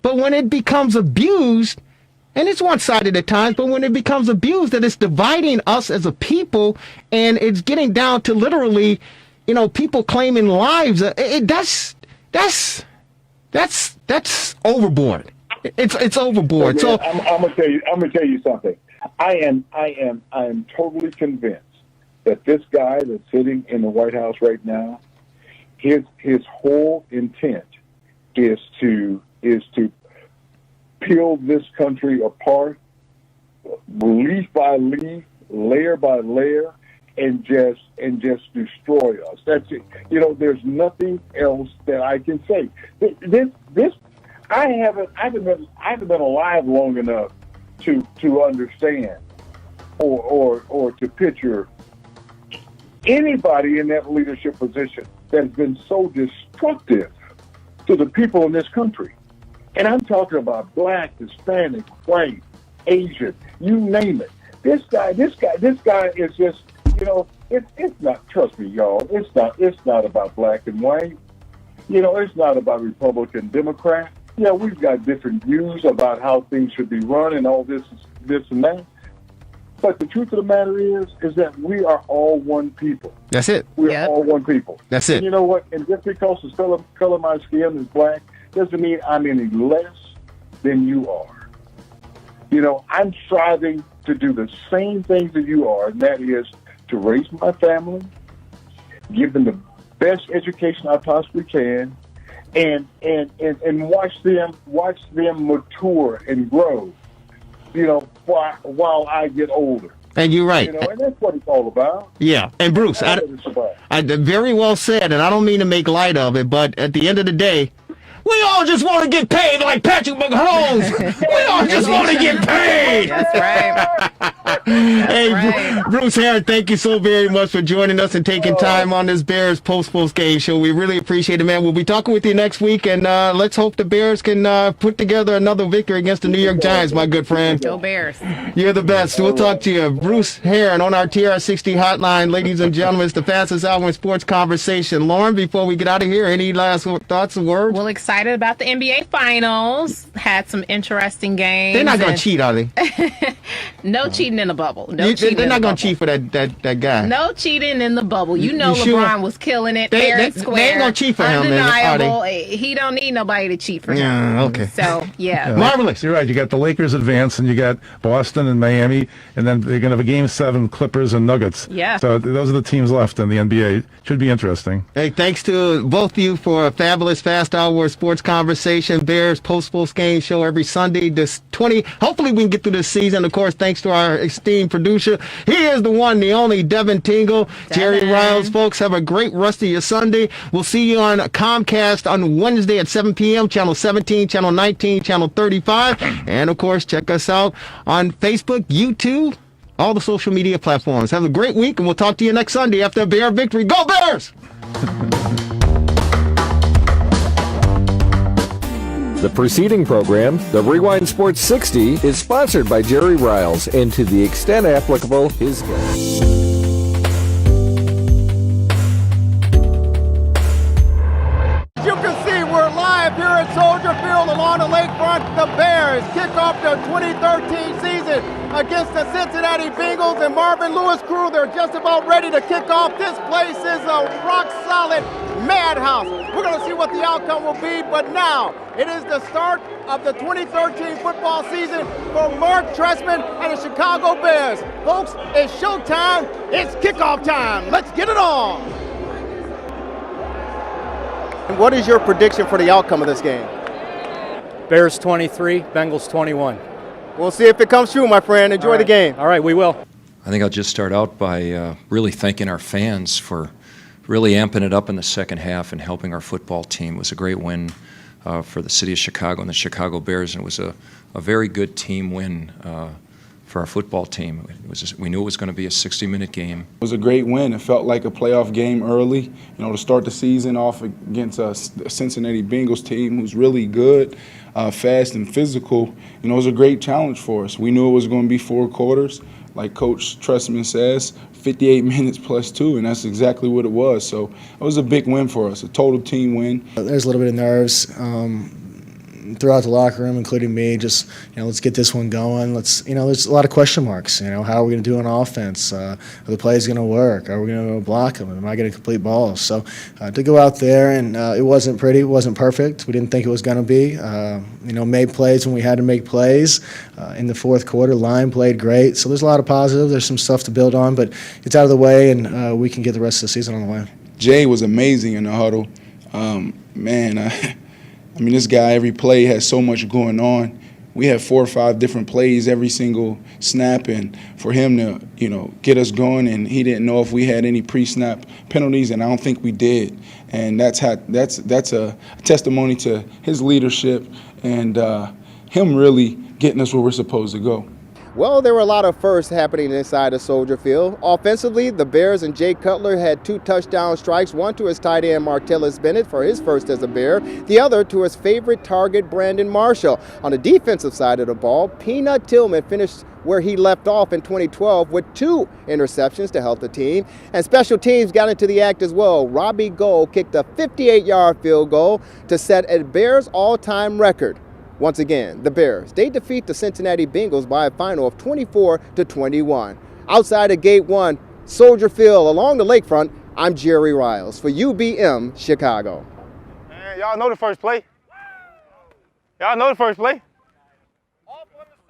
But when it becomes abused, and it's one-sided at times, but when it becomes abused, that it's dividing us as a people, and it's getting down to literally, people claiming lives. That's overboard. It's overboard. So I'm gonna tell you something. I am totally convinced that this guy that's sitting in the White House right now, his whole intent is to peel this country apart, leaf by leaf, layer by layer, and just destroy us. That's it. There's nothing else that I can say. This I haven't been alive long enough to understand or to picture anybody in that leadership position that has been so destructive to the people in this country. And I'm talking about black, Hispanic, white, Asian, you name it. This guy is just, it's not, trust me, y'all, it's not about black and white. It's not about Republican, Democrat. Yeah, we've got different views about how things should be run and all this and that. But the truth of the matter is that we are all one people. That's it. We're all one people. That's it. And you know what? And just because the color of my skin is black doesn't mean I'm any less than you are. I'm striving to do the same things that you are, and that is to raise my family, give them the best education I possibly can, and watch them mature and grow, while I get older. And you're right. And that's what it's all about. Yeah. And Bruce, I very well said, and I don't mean to make light of it, but at the end of the day, we all just want to get paid like Patrick Mahomes. We all just want to get paid. That's right. Hey, right. Bruce Herron, thank you so very much for joining us and taking time on this Bears post game show. We really appreciate it, man. We'll be talking with you next week, and let's hope the Bears can put together another victory against the New York Giants, my good friend. Go Bears. You're the best. We'll talk to you. Bruce Herron on our TR60 hotline. Ladies and gentlemen, it's the fastest hour in sports conversation. Lauren, before we get out of here, any last thoughts or words? Well, excited about the NBA Finals. Had some interesting games. They're not going to cheat, are they? No cheating in the bubble. They're not going to cheat for that guy. No cheating in the bubble. LeBron was killing it fair and square. They ain't going to cheat for undeniable. him, He don't need nobody to cheat for him. Yeah, okay. So, yeah. Marvelous. You're right. You got the Lakers advance, and you got Boston and Miami, and then they're going to have a Game 7, Clippers and Nuggets. Yeah. So those are the teams left in the NBA. Should be interesting. Hey, thanks to both of you for a fabulous fast hour sports conversation. Bears post game show every Sunday. Hopefully we can get through this season. Of course, thanks to our esteemed producer. He is the one, the only Devin Tingle. Jerry Riles, folks, have a great rest of your Sunday. We'll see you on Comcast on Wednesday at 7 p.m. Channel 17, Channel 19, Channel 35. And, of course, check us out on Facebook, YouTube, all the social media platforms. Have a great week, and we'll talk to you next Sunday after a Bear victory. Go Bears! The preceding program, the Rewind Sports 60, is sponsored by Jerry Riles and to the extent applicable, his guests. You can see we're live here at Soldier Field along the lakefront. The Bears kick off their 2013 season against the Cincinnati Bengals and Marvin Lewis crew. They're just about ready to kick off. This place is a rock-solid madhouse. We're going to see what the outcome will be, but now it is the start of the 2013 football season for Mark Trestman and the Chicago Bears. Folks, it's showtime. It's kickoff time. Let's get it on. What is your prediction for the outcome of this game? Bears 23, Bengals 21. We'll see if it comes true, my friend. Enjoy the game. All right, we will. I think I'll just start out by really thanking our fans for really amping it up in the second half and helping our football team. It was a great win for the city of Chicago and the Chicago Bears, and it was a very good team win for our football team. We knew it was going to be a 60-minute game. It was a great win. It felt like a playoff game early. To start the season off against a Cincinnati Bengals team who's really good, fast and physical. It was a great challenge for us. We knew it was going to be 4 quarters. Like Coach Trestman says, 58 minutes plus 2, and that's exactly what it was. So it was a big win for us, a total team win. There's a little bit of nerves throughout the locker room, including me. Just let's get this one going. There's a lot of question marks. How are we going to do on offense? Are the plays going to work? Are we going to block them? Am I going to complete balls? So to go out there and it wasn't pretty, it wasn't perfect. We didn't think it was going to be. Made plays when we had to make plays. In the fourth quarter, line played great. So there's a lot of positives. There's some stuff to build on, but it's out of the way, and we can get the rest of the season on the way. Jay was amazing in the huddle. This guy, every play has so much going on. We had 4 or 5 different plays every single snap, and for him to, get us going, and he didn't know if we had any pre-snap penalties, and I don't think we did. And that's a testimony to his leadership and him really getting us where we're supposed to go. Well, there were a lot of firsts happening inside of Soldier Field. Offensively, the Bears and Jay Cutler had 2 touchdown strikes, one to his tight end Martellus Bennett for his first as a Bear, the other to his favorite target Brandon Marshall. On the defensive side of the ball, Peanut Tillman finished where he left off in 2012 with 2 interceptions to help the team. And special teams got into the act as well. Robbie Gold kicked a 58-yard field goal to set a Bears all-time record. Once again, the Bears, they defeat the Cincinnati Bengals by a final of 24-21. Outside of Gate 1, Soldier Field along the lakefront, I'm Jerry Riles for UBM Chicago. Man, y'all know the first play. Y'all know the first play.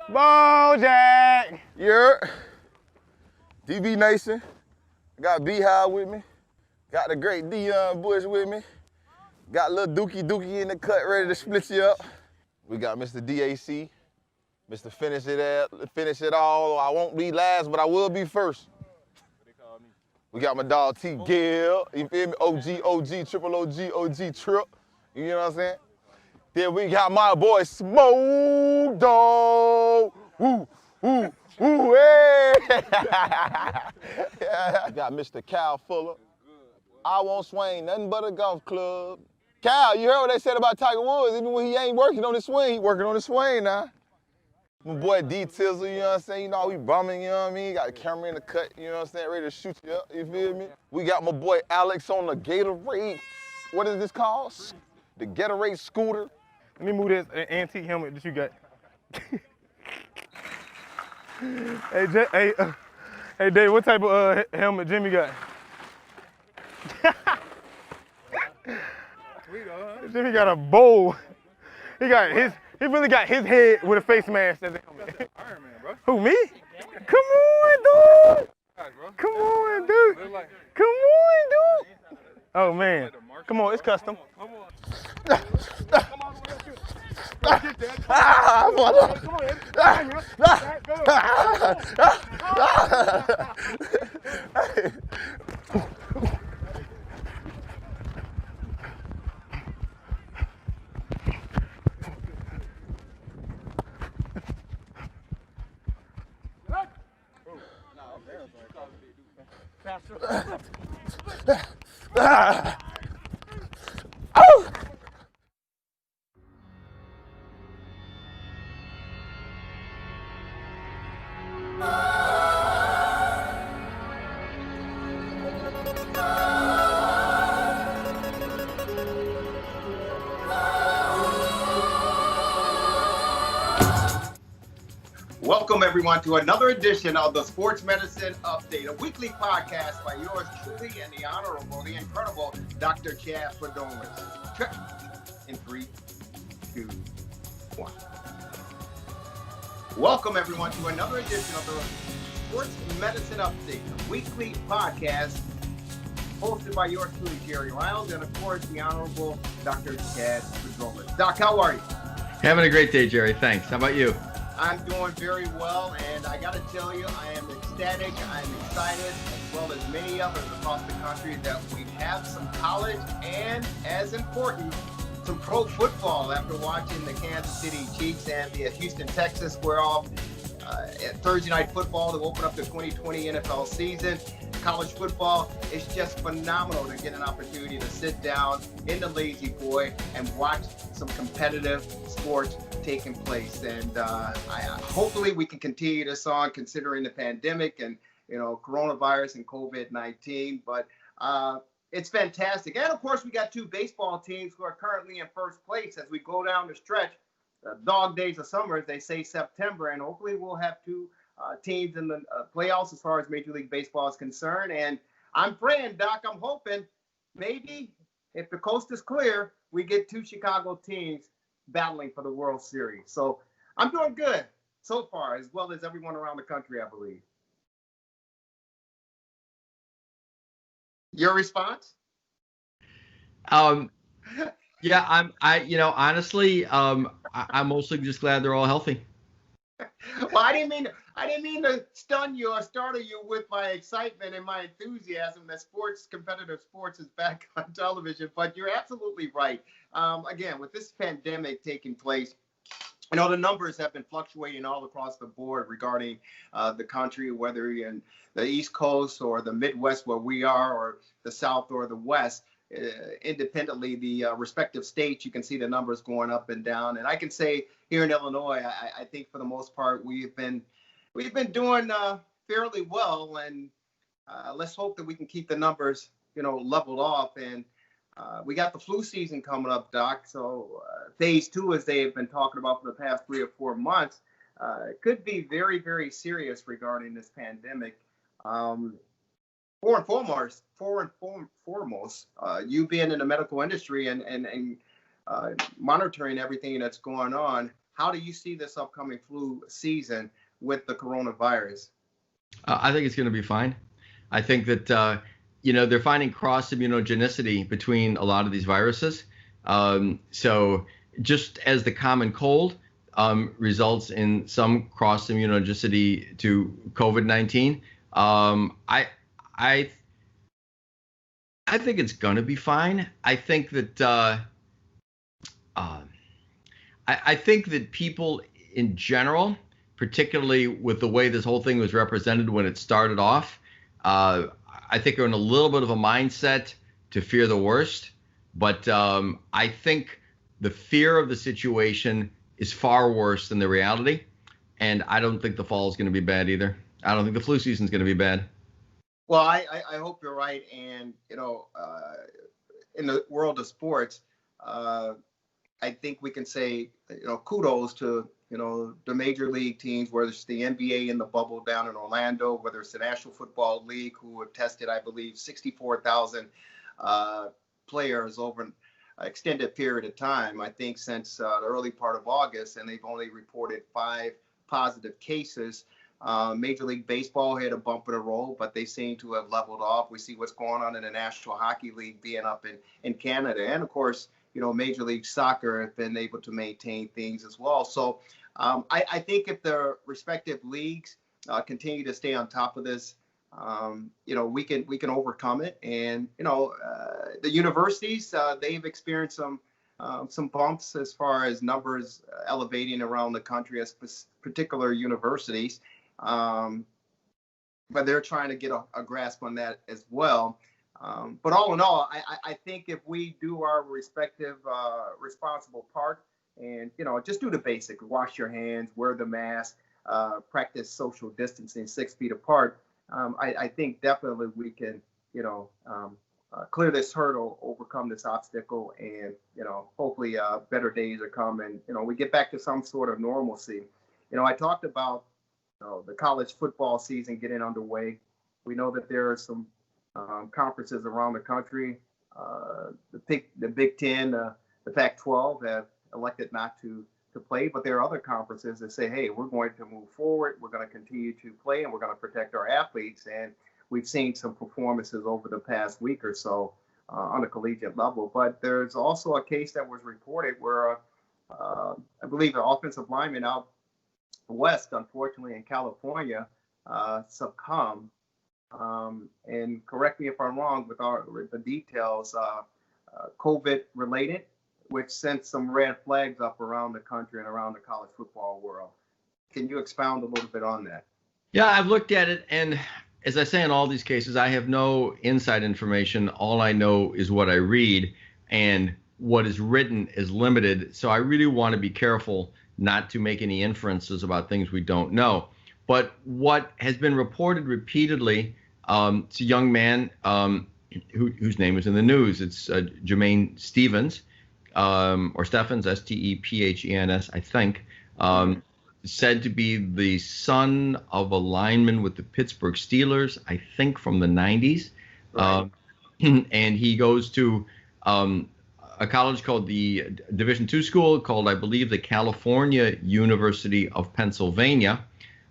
Bojack! Yeah. DB Nation. Got Beehive with me. Got the great Deion Bush with me. Got little Dookie in the cut ready to split you up. We got Mr. DAC, Mr. Finish It All. I won't be last, but I will be first. We got my dog T. Gill, you feel me? OG, triple OG, Trip. You know what I'm saying? Then we got my boy Smoke Dog. Woo, hey. We got Mr. Cal Fuller. I won't swing nothing but a golf club. Cal, you heard what they said about Tiger Woods. Even when he ain't working on the swing, he working on the swing now. My boy D Tizzle, you know what I'm saying? We bumming, you know what I mean? Got a camera in the cut, you know what I'm saying? Ready to shoot you up, you feel me? We got my boy Alex on the Gatorade. What is this called? The Gatorade scooter. Let me move this antique helmet that you got. Hey, Dave, what type of helmet Jimmy got? Jimmy got a bowl. He really got his head with a face mask as a helmet. Iron Man, bro. Who, me? Come on, dude. Come on, dude. Come on, dude. Oh, man. Come on, it's custom. Welcome, everyone, to another edition of the Sports Medicine Update, a weekly podcast by yours truly and the honorable, the incredible Dr. Chad Fedorowicz. Check in 3, 2, 1. Welcome, everyone, to another edition of the Sports Medicine Update, a weekly podcast hosted by yours truly, Jerry Riles, and of course, the Honorable Dr. Chad Padronis. Doc, how are you? Having a great day, Jerry. Thanks. How about you? I'm doing very well, and I got to tell you, I am ecstatic, I'm excited, as well as many others across the country, that we have some college and, as important, some pro football after watching the Kansas City Chiefs and the Houston Texans square off Thursday night football to open up the 2020 NFL season. College football is just phenomenal to get an opportunity to sit down in the lazy boy and watch some competitive sports taking place. And hopefully we can continue this on, considering the pandemic and coronavirus and COVID-19. But it's fantastic. And of course, we got two baseball teams who are currently in first place as we go down the stretch. Dog days of summer, as they say, September, and hopefully we'll have two teams in the playoffs as far as Major League Baseball is concerned. And I'm praying, Doc, I'm hoping maybe if the coast is clear, we get two Chicago teams battling for the World Series. So I'm doing good so far, as well as everyone around the country, I believe. Your response? Yeah, honestly, I'm mostly just glad they're all healthy. Well, I didn't mean to stun you or startle you with my excitement and my enthusiasm that competitive sports is back on television, but you're absolutely right. Again, with this pandemic taking place, the numbers have been fluctuating all across the board regarding the country, whether you're in the East Coast or the Midwest where we are, or the South or the West. Independently, the respective states, you can see the numbers going up and down. And I can say here in Illinois, I think for the most part, we've been doing fairly well. And let's hope that we can keep the numbers, leveled off. And we got the flu season coming up, Doc. So phase 2, as they've been talking about for the past 3 or 4 months, could be very, very serious regarding this pandemic. Foremost, you being in the medical industry and monitoring everything that's going on, how do you see this upcoming flu season with the coronavirus? I think it's going to be fine. I think that, they're finding cross immunogenicity between a lot of these viruses. So just as the common cold results in some cross immunogenicity to COVID-19, I think it's going to be fine. I think that I think that people in general, particularly with the way this whole thing was represented when it started off, I think are in a little bit of a mindset to fear the worst. But I think the fear of the situation is far worse than the reality. And I don't think the fall is going to be bad either. I don't think the flu season is going to be bad. Well, I hope you're right. And, in the world of sports, I think we can say, kudos to, the major league teams, whether it's the NBA in the bubble down in Orlando, whether it's the National Football League, who have tested, I believe, 64,000 players over an extended period of time, I think since the early part of August, and they've only reported 5 positive cases. Major League Baseball had a bump in the road, but they seem to have leveled off. We see what's going on in the National Hockey League being up in Canada. And of course, Major League Soccer have been able to maintain things as well. So I think if the respective leagues continue to stay on top of this, we can overcome it. And, the universities, they've experienced some bumps as far as numbers elevating around the country as particular universities. But they're trying to get a grasp on that as well. But all in all, I think if we do our respective responsible part and, just do the basic, wash your hands, wear the mask, practice social distancing 6 feet apart, I think definitely we can, clear this hurdle, overcome this obstacle, and, hopefully better days are coming. We get back to some sort of normalcy. I talked about the college football season getting underway. We know that there are some conferences around the country. The Big Ten, the Pac-12 have elected not to play, but there are other conferences that say, hey, we're going to move forward. We're going to continue to play, and we're going to protect our athletes. And we've seen some performances over the past week or so on a collegiate level. But there's also a case that was reported where I believe an offensive lineman out west, unfortunately in California, succumbed. And correct me if I'm wrong with the details, COVID related, which sent some red flags up around the country and around the college football world. Can you expound a little bit on that? Yeah, I've looked at it, and as I say in all these cases, I have no inside information. All I know is what I read, and what is written is limited. So I really want to be careful not to make any inferences about things we don't know. But what has been reported repeatedly, it's a young man whose name is in the news. It's Jermaine Stevens, or Steffens, Stephen's, I think, said to be the son of a lineman with the Pittsburgh Steelers, I think from the 90s. Right. And he goes to a college called the Division II school called, I believe, the California University of Pennsylvania.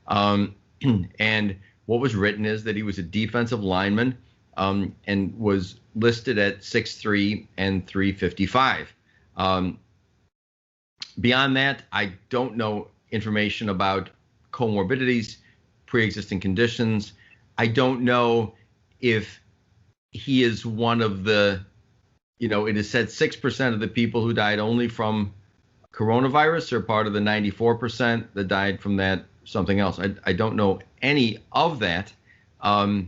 And what was written is that he was a defensive lineman and was listed at 6'3" and 355. Beyond that, I don't know information about comorbidities, pre-existing conditions. I don't know if he is one of the, it is said 6% of the people who died only from coronavirus are part of the 94% that died from that something else. I don't know any of that. I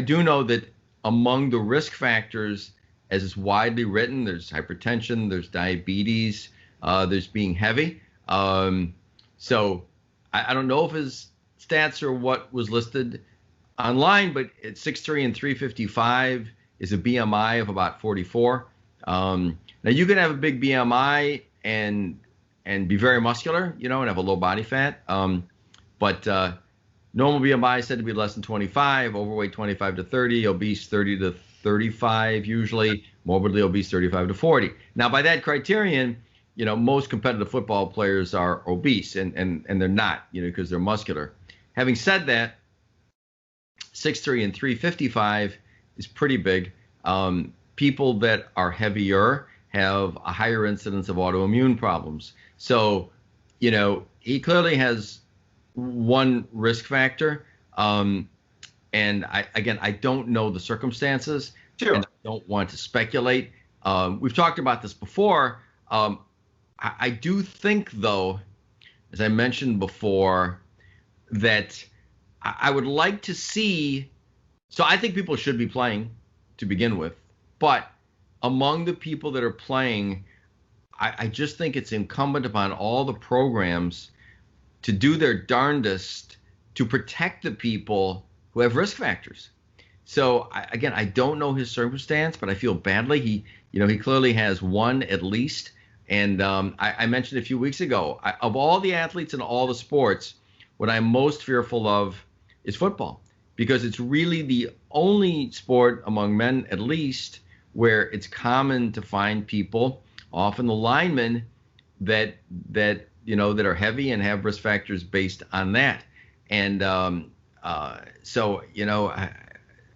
do know that among the risk factors, as is widely written, there's hypertension, there's diabetes, there's being heavy. So I don't know if his stats are what was listed online, but at 6'3" and 355 is a BMI of about 44. Now you can have a big BMI and be very muscular, and have a low body fat. But normal BMI is said to be less than 25, overweight 25 to 30, obese 30 to 35 usually, morbidly obese 35 to 40. Now by that criterion, most competitive football players are obese and they're not, because they're muscular. Having said that, 6'3" and 355 is pretty big. People that are heavier have a higher incidence of autoimmune problems. So, he clearly has one risk factor. And I don't know the circumstances. Sure. And I don't want to speculate. We've talked about this before. I do think, though, as I mentioned before, that I would like to see. So I think people should be playing to begin with. But among the people that are playing, I just think it's incumbent upon all the programs to do their darndest to protect the people who have risk factors. So I don't know his circumstance, but I feel badly. He clearly has one at least. And I mentioned a few weeks ago, of all the athletes in all the sports, what I'm most fearful of is football, because it's really the only sport among men, at least, where it's common to find people, often the linemen, that are heavy and have risk factors based on that. And so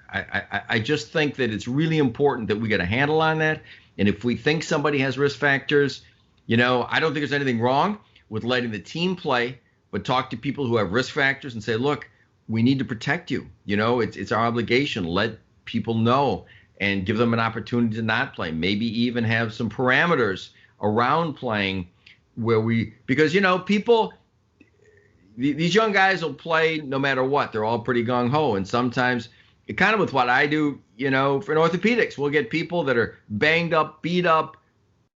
I just think that it's really important that we get a handle on that. And if we think somebody has risk factors, I don't think there's anything wrong with letting the team play, but talk to people who have risk factors and say, look, we need to protect you. It's our obligation. Let people know and give them an opportunity to not play. Maybe even have some parameters around playing because people, these young guys will play no matter what. They're all pretty gung-ho. And sometimes, kind of with what I do, for orthopedics, we'll get people that are banged up, beat up,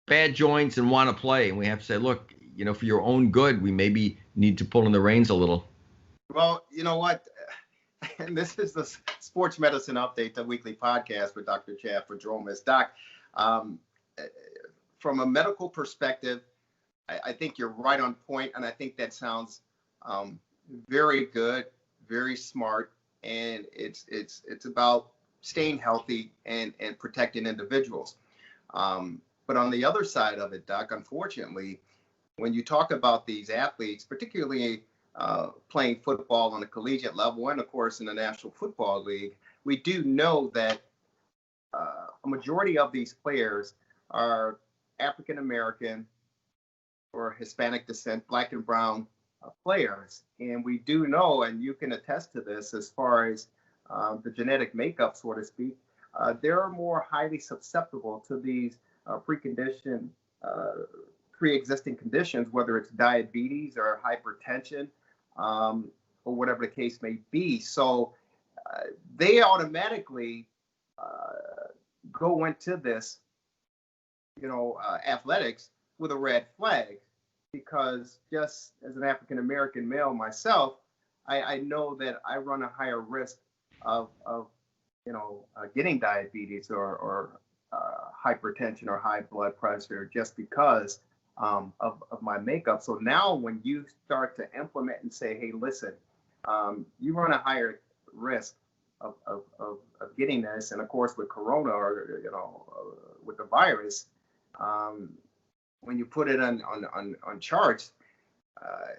bad joints, and want to play. And we have to say, look, for your own good, we maybe need to pull in the reins a little. Well, you know what? And this is the Sports Medicine Update, the weekly podcast with Dr. Chad Fedromas. Doc, from a medical perspective, I think you're right on point, and I think that sounds very good, very smart, and it's about staying healthy and protecting individuals. But on the other side of it, Doc, unfortunately, when you talk about these athletes, particularly playing football on the collegiate level and, of course, in the National Football League, we do know that a majority of these players are African American or Hispanic descent, black and brown players. And we do know, and you can attest to this, as far as the genetic makeup, so to speak, they're more highly susceptible to these preconditioned, pre-existing conditions, whether it's diabetes or hypertension, or whatever the case may be. So they automatically go into this, athletics with a red flag, because just as an African American male myself, I know that I run a higher risk of getting diabetes or hypertension or high blood pressure, just because of my makeup. So now when you start to implement and say, hey, listen, you run a higher risk of getting this, and of course with corona, or with the virus, when you put it on charts,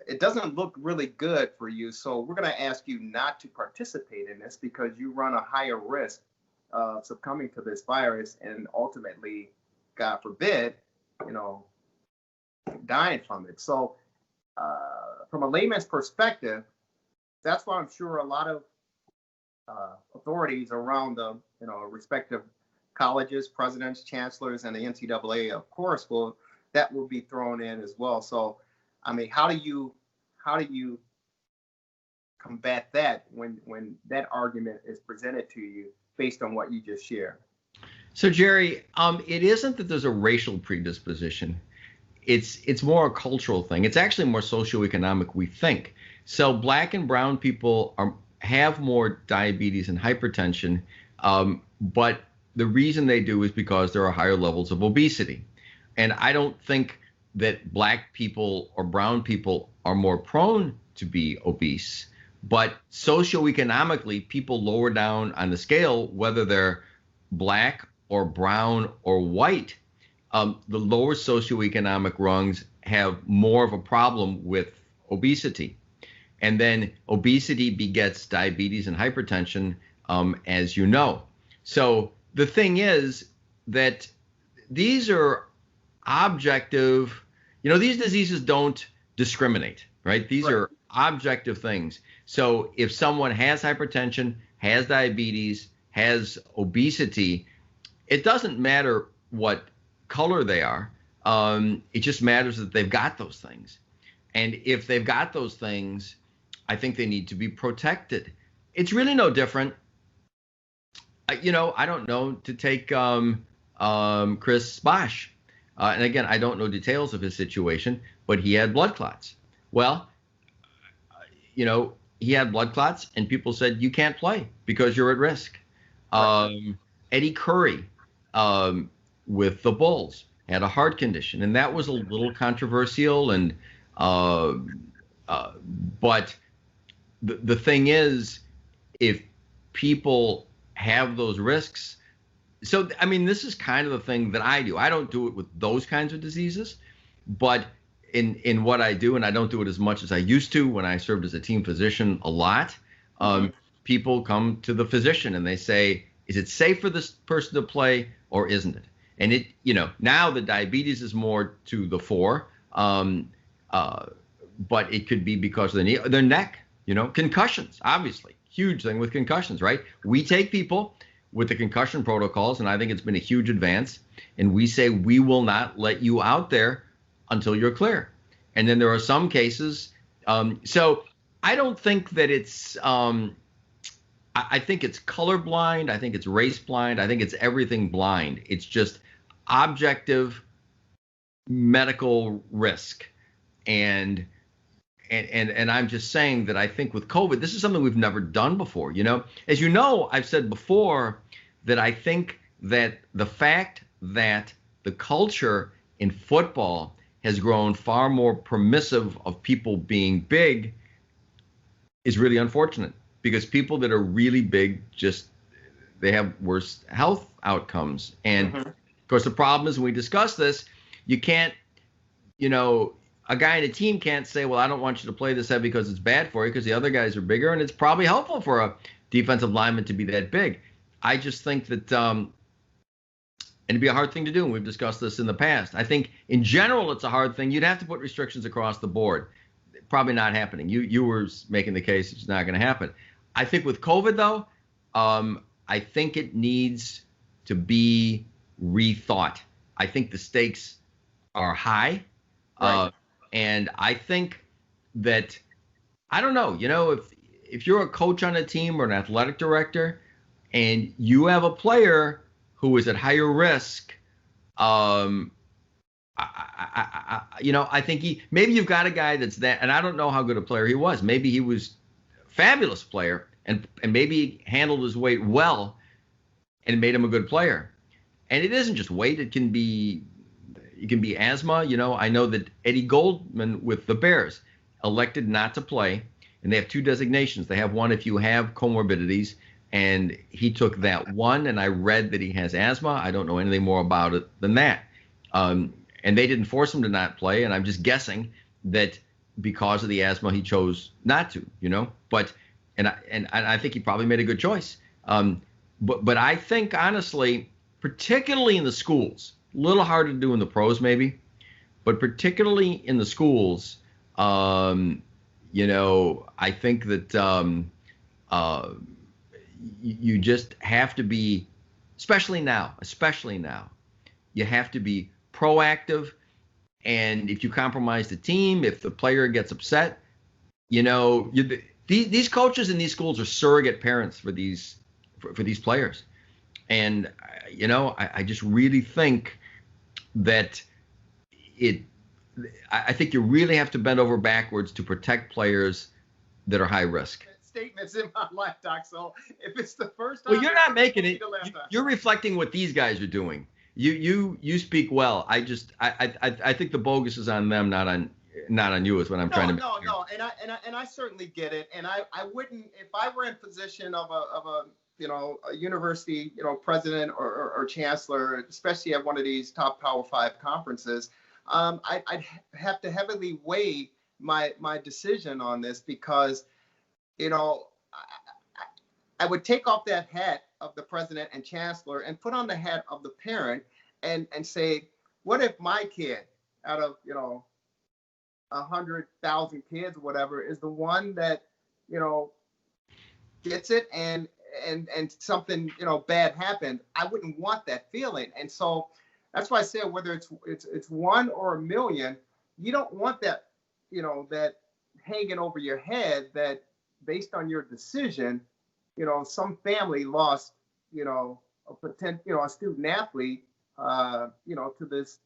it doesn't look really good for you. So we're going to ask you not to participate in this, because you run a higher risk of succumbing to this virus and ultimately, God forbid, dying from it. So from a layman's perspective, that's why I'm sure a lot of authorities around the respective colleges, presidents, chancellors, and the NCAA, of course, will be thrown in as well. So, I mean, how do you combat that when that argument is presented to you based on what you just shared? So, Jerry, it isn't that there's a racial predisposition. It's more a cultural thing. It's actually more socioeconomic, we think. So black and brown people have more diabetes and hypertension, but the reason they do is because there are higher levels of obesity. And I don't think that black people or brown people are more prone to be obese, but socioeconomically, people lower down on the scale, whether they're black or brown or white, the lower socioeconomic rungs have more of a problem with obesity. And then obesity begets diabetes and hypertension, as you know. So the thing is that these are objective, these diseases don't discriminate, right? These are objective things. So if someone has hypertension, has diabetes, has obesity, it doesn't matter what color they are. It just matters that they've got those things. And if they've got those things, I think they need to be protected. It's really no different. I don't know, to take Chris Bosh. And again, I don't know details of his situation, but he had blood clots. Well, he had blood clots, and people said, you can't play because you're at risk. Eddie Curry with the Bulls had a heart condition, and that was a little controversial. And but the thing is, if people have those risks, so I mean, this is kind of the thing that I do. I don't do it with those kinds of diseases, but in what I do, and I don't do it as much as I used to when I served as a team physician a lot. People come to the physician and they say, is it safe for this person to play or isn't it? And now the diabetes is more to the fore, but it could be because of their neck, concussions, obviously, huge thing with concussions, right? We take people with the concussion protocols, and I think it's been a huge advance, and we say, we will not let you out there until you're clear. And then there are some cases. So I don't think that it's, I think it's colorblind. I think it's race blind. I think it's everything blind. It's just objective medical risk. And I'm just saying that I think with COVID, this is something we've never done before. As you know, I've said before that I think that the fact that the culture in football has grown far more permissive of people being big is really unfortunate, because people that are really big they have worse health outcomes. And of course, the problem is, when we discuss this, you can't, a guy in a team can't say, well, I don't want you to play this heavy because it's bad for you, because the other guys are bigger, and it's probably helpful for a defensive lineman to be that big. I just think that, and it'd be a hard thing to do, and we've discussed this in the past. I think in general it's a hard thing. You'd have to put restrictions across the board. Probably not happening. You were making the case it's not going to happen. I think with COVID, though, I think it needs to be rethought. I think the stakes are high. Right. And I think that, I don't know, if you're a coach on a team or an athletic director and you have a player who is at higher risk, I think maybe you've got a guy that's that, and I don't know how good a player he was. Maybe he was a fabulous player, and maybe he handled his weight well and made him a good player. And it isn't just weight. It can be asthma. I know that Eddie Goldman with the Bears elected not to play, and they have two designations. They have one if you have comorbidities, and he took that one, and I read that he has asthma. I don't know anything more about it than that. And they didn't force him to not play, and I'm just guessing that because of the asthma he chose not to, But I think he probably made a good choice. But I think honestly, particularly in the schools, a little harder to do in the pros maybe, but particularly in the schools, I think that you just have to be, especially now, you have to be proactive. And if you compromise the team, if the player gets upset, these coaches in these schools are surrogate parents for these players. And, I just really think that I think you really have to bend over backwards to protect players that are high risk. Statements in my life, Doc. So if it's the first time, well, you're not making it. You're reflecting what these guys are doing. You speak well. I think the bogus is on them, not on you, is what I'm trying to make clear. No, and I certainly get it. And I wouldn't, if I were in position of a university, president or chancellor, especially at one of these top Power 5 conferences, I'd have to heavily weigh my decision on this, because, I would take off that hat of the president and chancellor and put on the hat of the parent and say, what if my kid out of, 100,000 kids or whatever is the one that, gets it and something, bad happened? I wouldn't want that feeling. And so that's why I said, whether it's one or a million, you don't want that, that hanging over your head, that based on your decision, some family lost, a student athlete, to this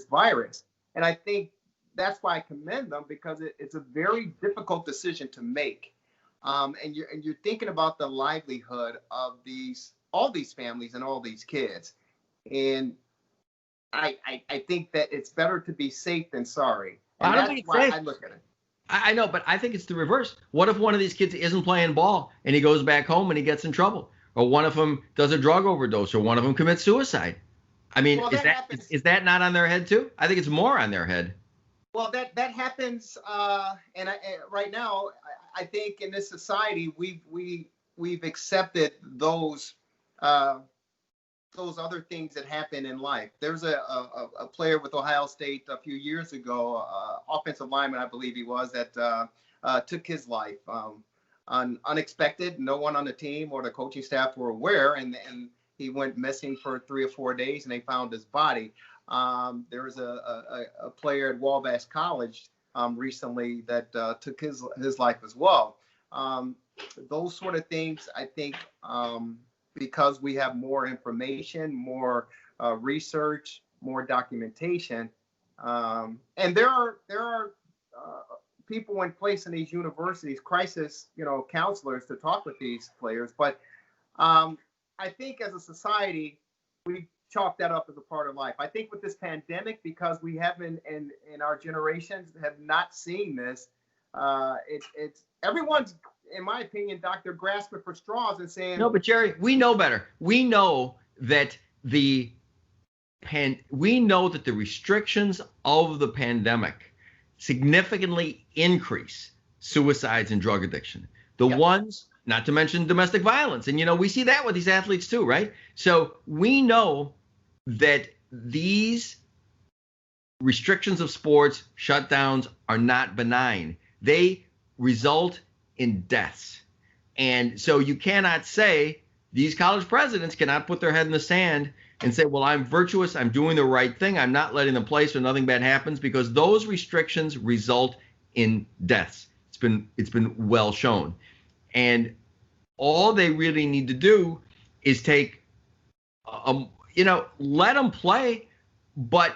virus. And I think that's why I commend them, because it's a very difficult decision to make. And you're thinking about the livelihood of all these families and all these kids. And I think that it's better to be safe than sorry. And I don't think it's safe. I look at it. I know, but I think it's the reverse. What if one of these kids isn't playing ball and he goes back home and he gets in trouble? Or one of them does a drug overdose, or one of them commits suicide? I mean, Well, is that not on their head too? I think it's more on their head. Well, that happens, and right now, I think in this society we've accepted those other things that happen in life. There's a player with Ohio State a few years ago, offensive lineman, I believe he was, that took his life unexpected. No one on the team or the coaching staff were aware, and he went missing for 3 or 4 days, and they found his body. There was a player at Wabash College recently that took his life as well. Those sort of things, I think, because we have more information, more research, more documentation, and there are people in place in these universities, crisis counselors, to talk with these players. But I think as a society, we chalk that up as a part of life. I think with this pandemic, because we haven't in our generations have not seen this, it's everyone's, in my opinion, Doctor, grasping for straws and saying, no, but Jerry, we know better. We know that the restrictions of the pandemic significantly increase suicides and drug addiction. The ones, not to mention domestic violence. And, we see that with these athletes too, right? So we know that these restrictions of sports, shutdowns are not benign. They result in deaths. And so you cannot say, these college presidents cannot put their head in the sand and say, well, I'm virtuous, I'm doing the right thing, I'm not letting them play so nothing bad happens, because those restrictions result in deaths. It's been well shown. And all they really need to do is take, let them play, and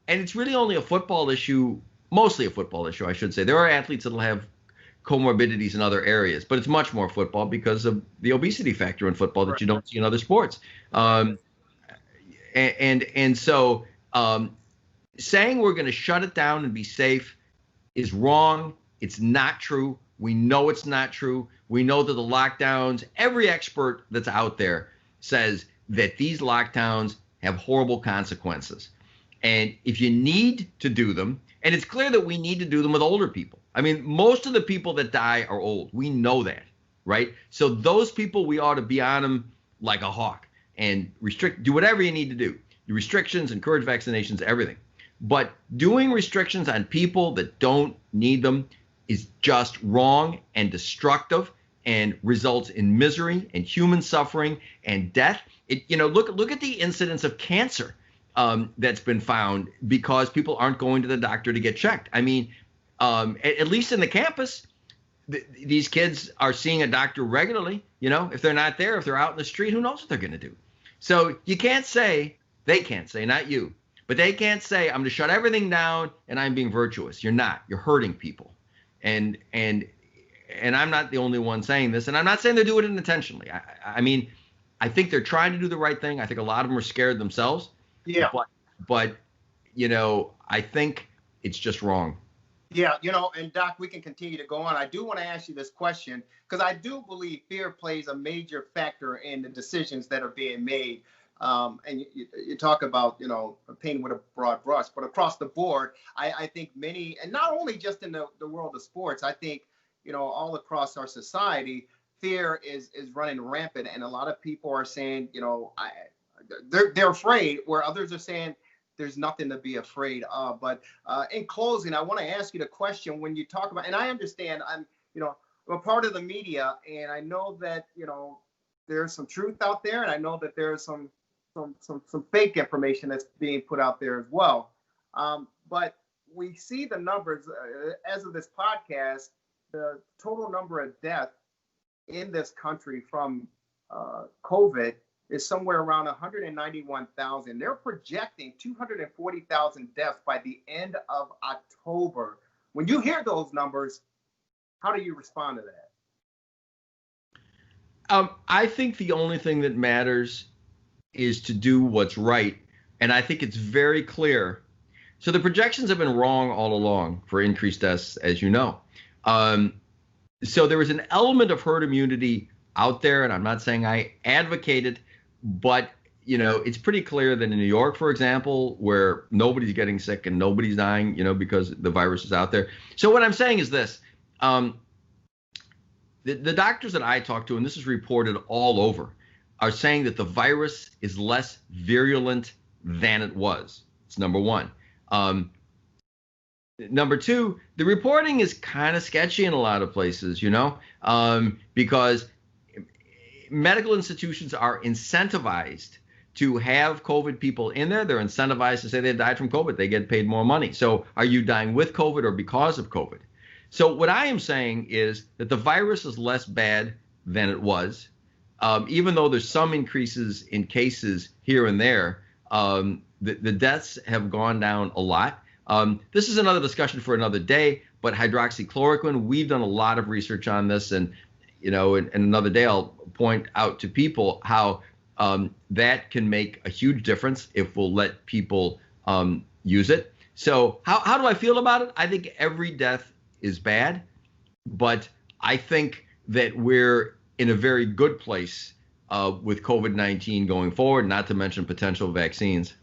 it's really only a football issue, mostly a football issue, I should say. There are athletes that'll have comorbidities in other areas, but it's much more football because of the obesity factor in football that you don't see in other sports. So saying we're going to shut it down and be safe is wrong. It's not true. We know it's not true. We know that the lockdowns, every expert that's out there says that these lockdowns have horrible consequences. And if you need to do them, and it's clear that we need to do them with older people. I mean, most of the people that die are old. We know that, right? So those people, we ought to be on them like a hawk and do whatever you need to do. Restrictions, encourage vaccinations, everything. But doing restrictions on people that don't need them is just wrong and destructive and results in misery and human suffering and death. Look at the incidence of cancer that's been found because people aren't going to the doctor to get checked. I mean, at least in the campus, these kids are seeing a doctor regularly. If they're not there, if they're out in the street, who knows what they're going to do? So you can't say, they can't say, not you, but they can't say, I'm going to shut everything down and I'm being virtuous. You're not. You're hurting people. And I'm not the only one saying this, and I'm not saying they do it intentionally. I mean, I think they're trying to do the right thing. I think a lot of them are scared themselves. Yeah. But I think it's just wrong. Yeah, and Doc, we can continue to go on. I do want to ask you this question because I do believe fear plays a major factor in the decisions that are being made. And you talk about, painting with a broad brush, but across the board, I think many, and not only just in the world of sports, I think, all across our society, fear is running rampant. And a lot of people are saying, they're afraid, where others are saying there's nothing to be afraid of. But in closing, I want to ask you the question when you talk about, and I understand I'm a part of the media, and I know that, there's some truth out there, and I know that there's some fake information that's being put out there as well. But we see the numbers as of this podcast, the total number of deaths in this country from COVID is somewhere around 191,000. They're projecting 240,000 deaths by the end of October. When you hear those numbers, how do you respond to that? I think the only thing that matters is to do what's right. And I think it's very clear. So the projections have been wrong all along for increased deaths, as you know. So there was an element of herd immunity out there, and I'm not saying I advocate it, but it's pretty clear that in New York, for example, where nobody's getting sick and nobody's dying, because the virus is out there. So what I'm saying is this. The doctors that I talk to, and this is reported all over, are saying that the virus is less virulent than it was. It's number one. Number two, the reporting is kind of sketchy in a lot of places, because medical institutions are incentivized to have COVID people in there. They're incentivized to say they died from COVID. They get paid more money. So are you dying with COVID or because of COVID? So what I am saying is that the virus is less bad than it was. Even though there's some increases in cases here and there, the deaths have gone down a lot. This is another discussion for another day, but hydroxychloroquine, we've done a lot of research on this, and and another day I'll point out to people how that can make a huge difference if we'll let people use it. So how do I feel about it? I think every death is bad, but I think that we're in a very good place with COVID-19 going forward, not to mention potential vaccines.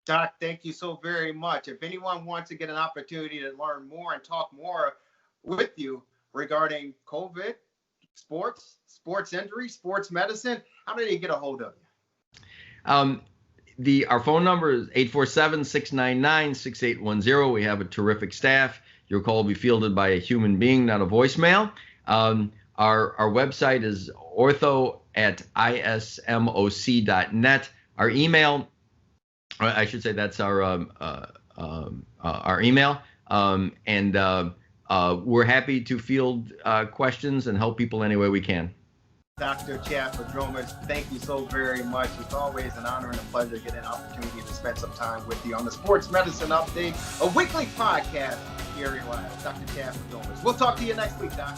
Doc, thank you so very much. If anyone wants to get an opportunity to learn more and talk more with you regarding COVID, sports injury, sports medicine, how do they get a hold of you? Our phone number is 847-699-6810. We have a terrific staff. Your call will be fielded by a human being, not a voicemail. Our website is ortho@ismoc.net. Our email, I should say that's our email. We're happy to field questions and help people any way we can. Dr. Chaffa-Dromas, thank you so very much. It's always an honor and a pleasure to get an opportunity to spend some time with you on the Sports Medicine Update, a weekly podcast. Jerry Riles, Dr. Chaffa-Dromas. We'll talk to you next week, Doc.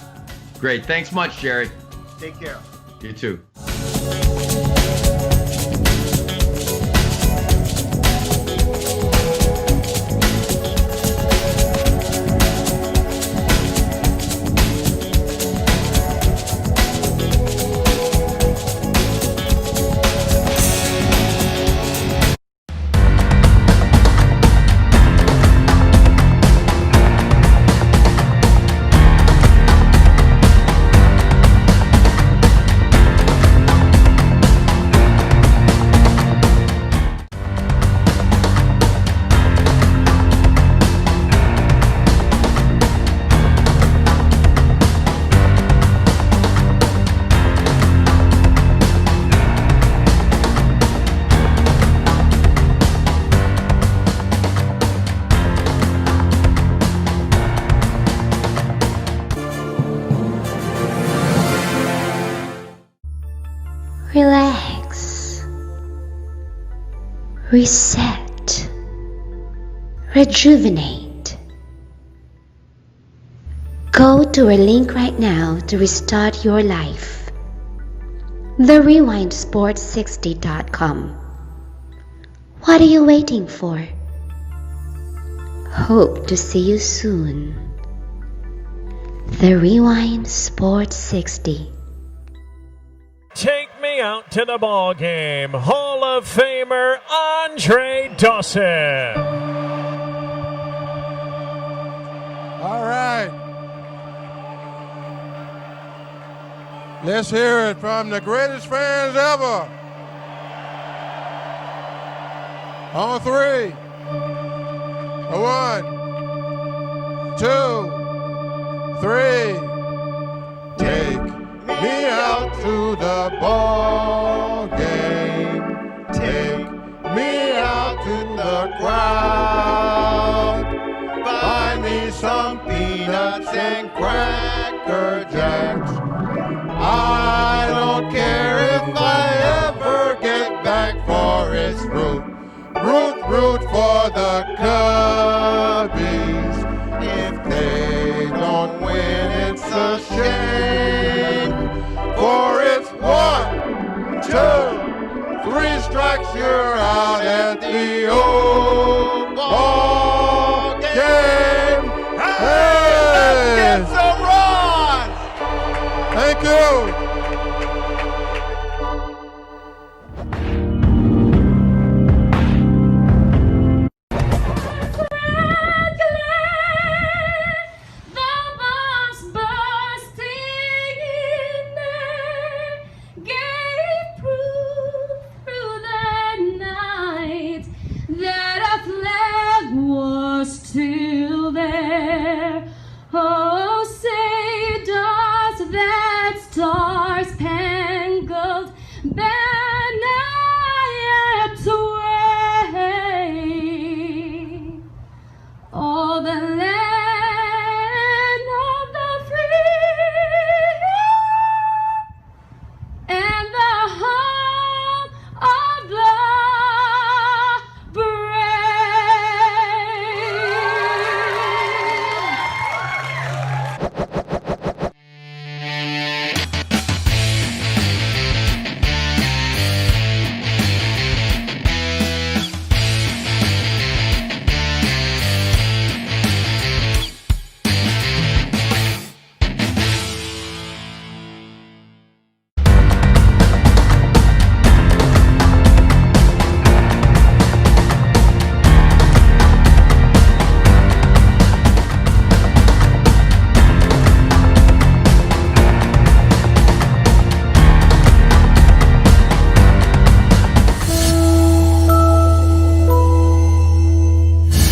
Great. Thanks much, Jerry. Take care. You too. Relax, reset, rejuvenate. Go to our link right now to restart your life. TheRewindSports60.com. What are you waiting for? Hope to see you soon. The Rewind Sports 60. Take me out to the ball game. Hall of Famer Andre Dawson. All right. Let's hear it from the greatest fans ever. On three. 1, 2, 3. Take me out to the ball game. Take me out to the crowd. Buy me some peanuts and Cracker Jacks. I don't care if I ever get back Forest Root. Root for the Cubbies. If they don't win, it's a shame. For it's 1, 2, 3 strikes, you're out at the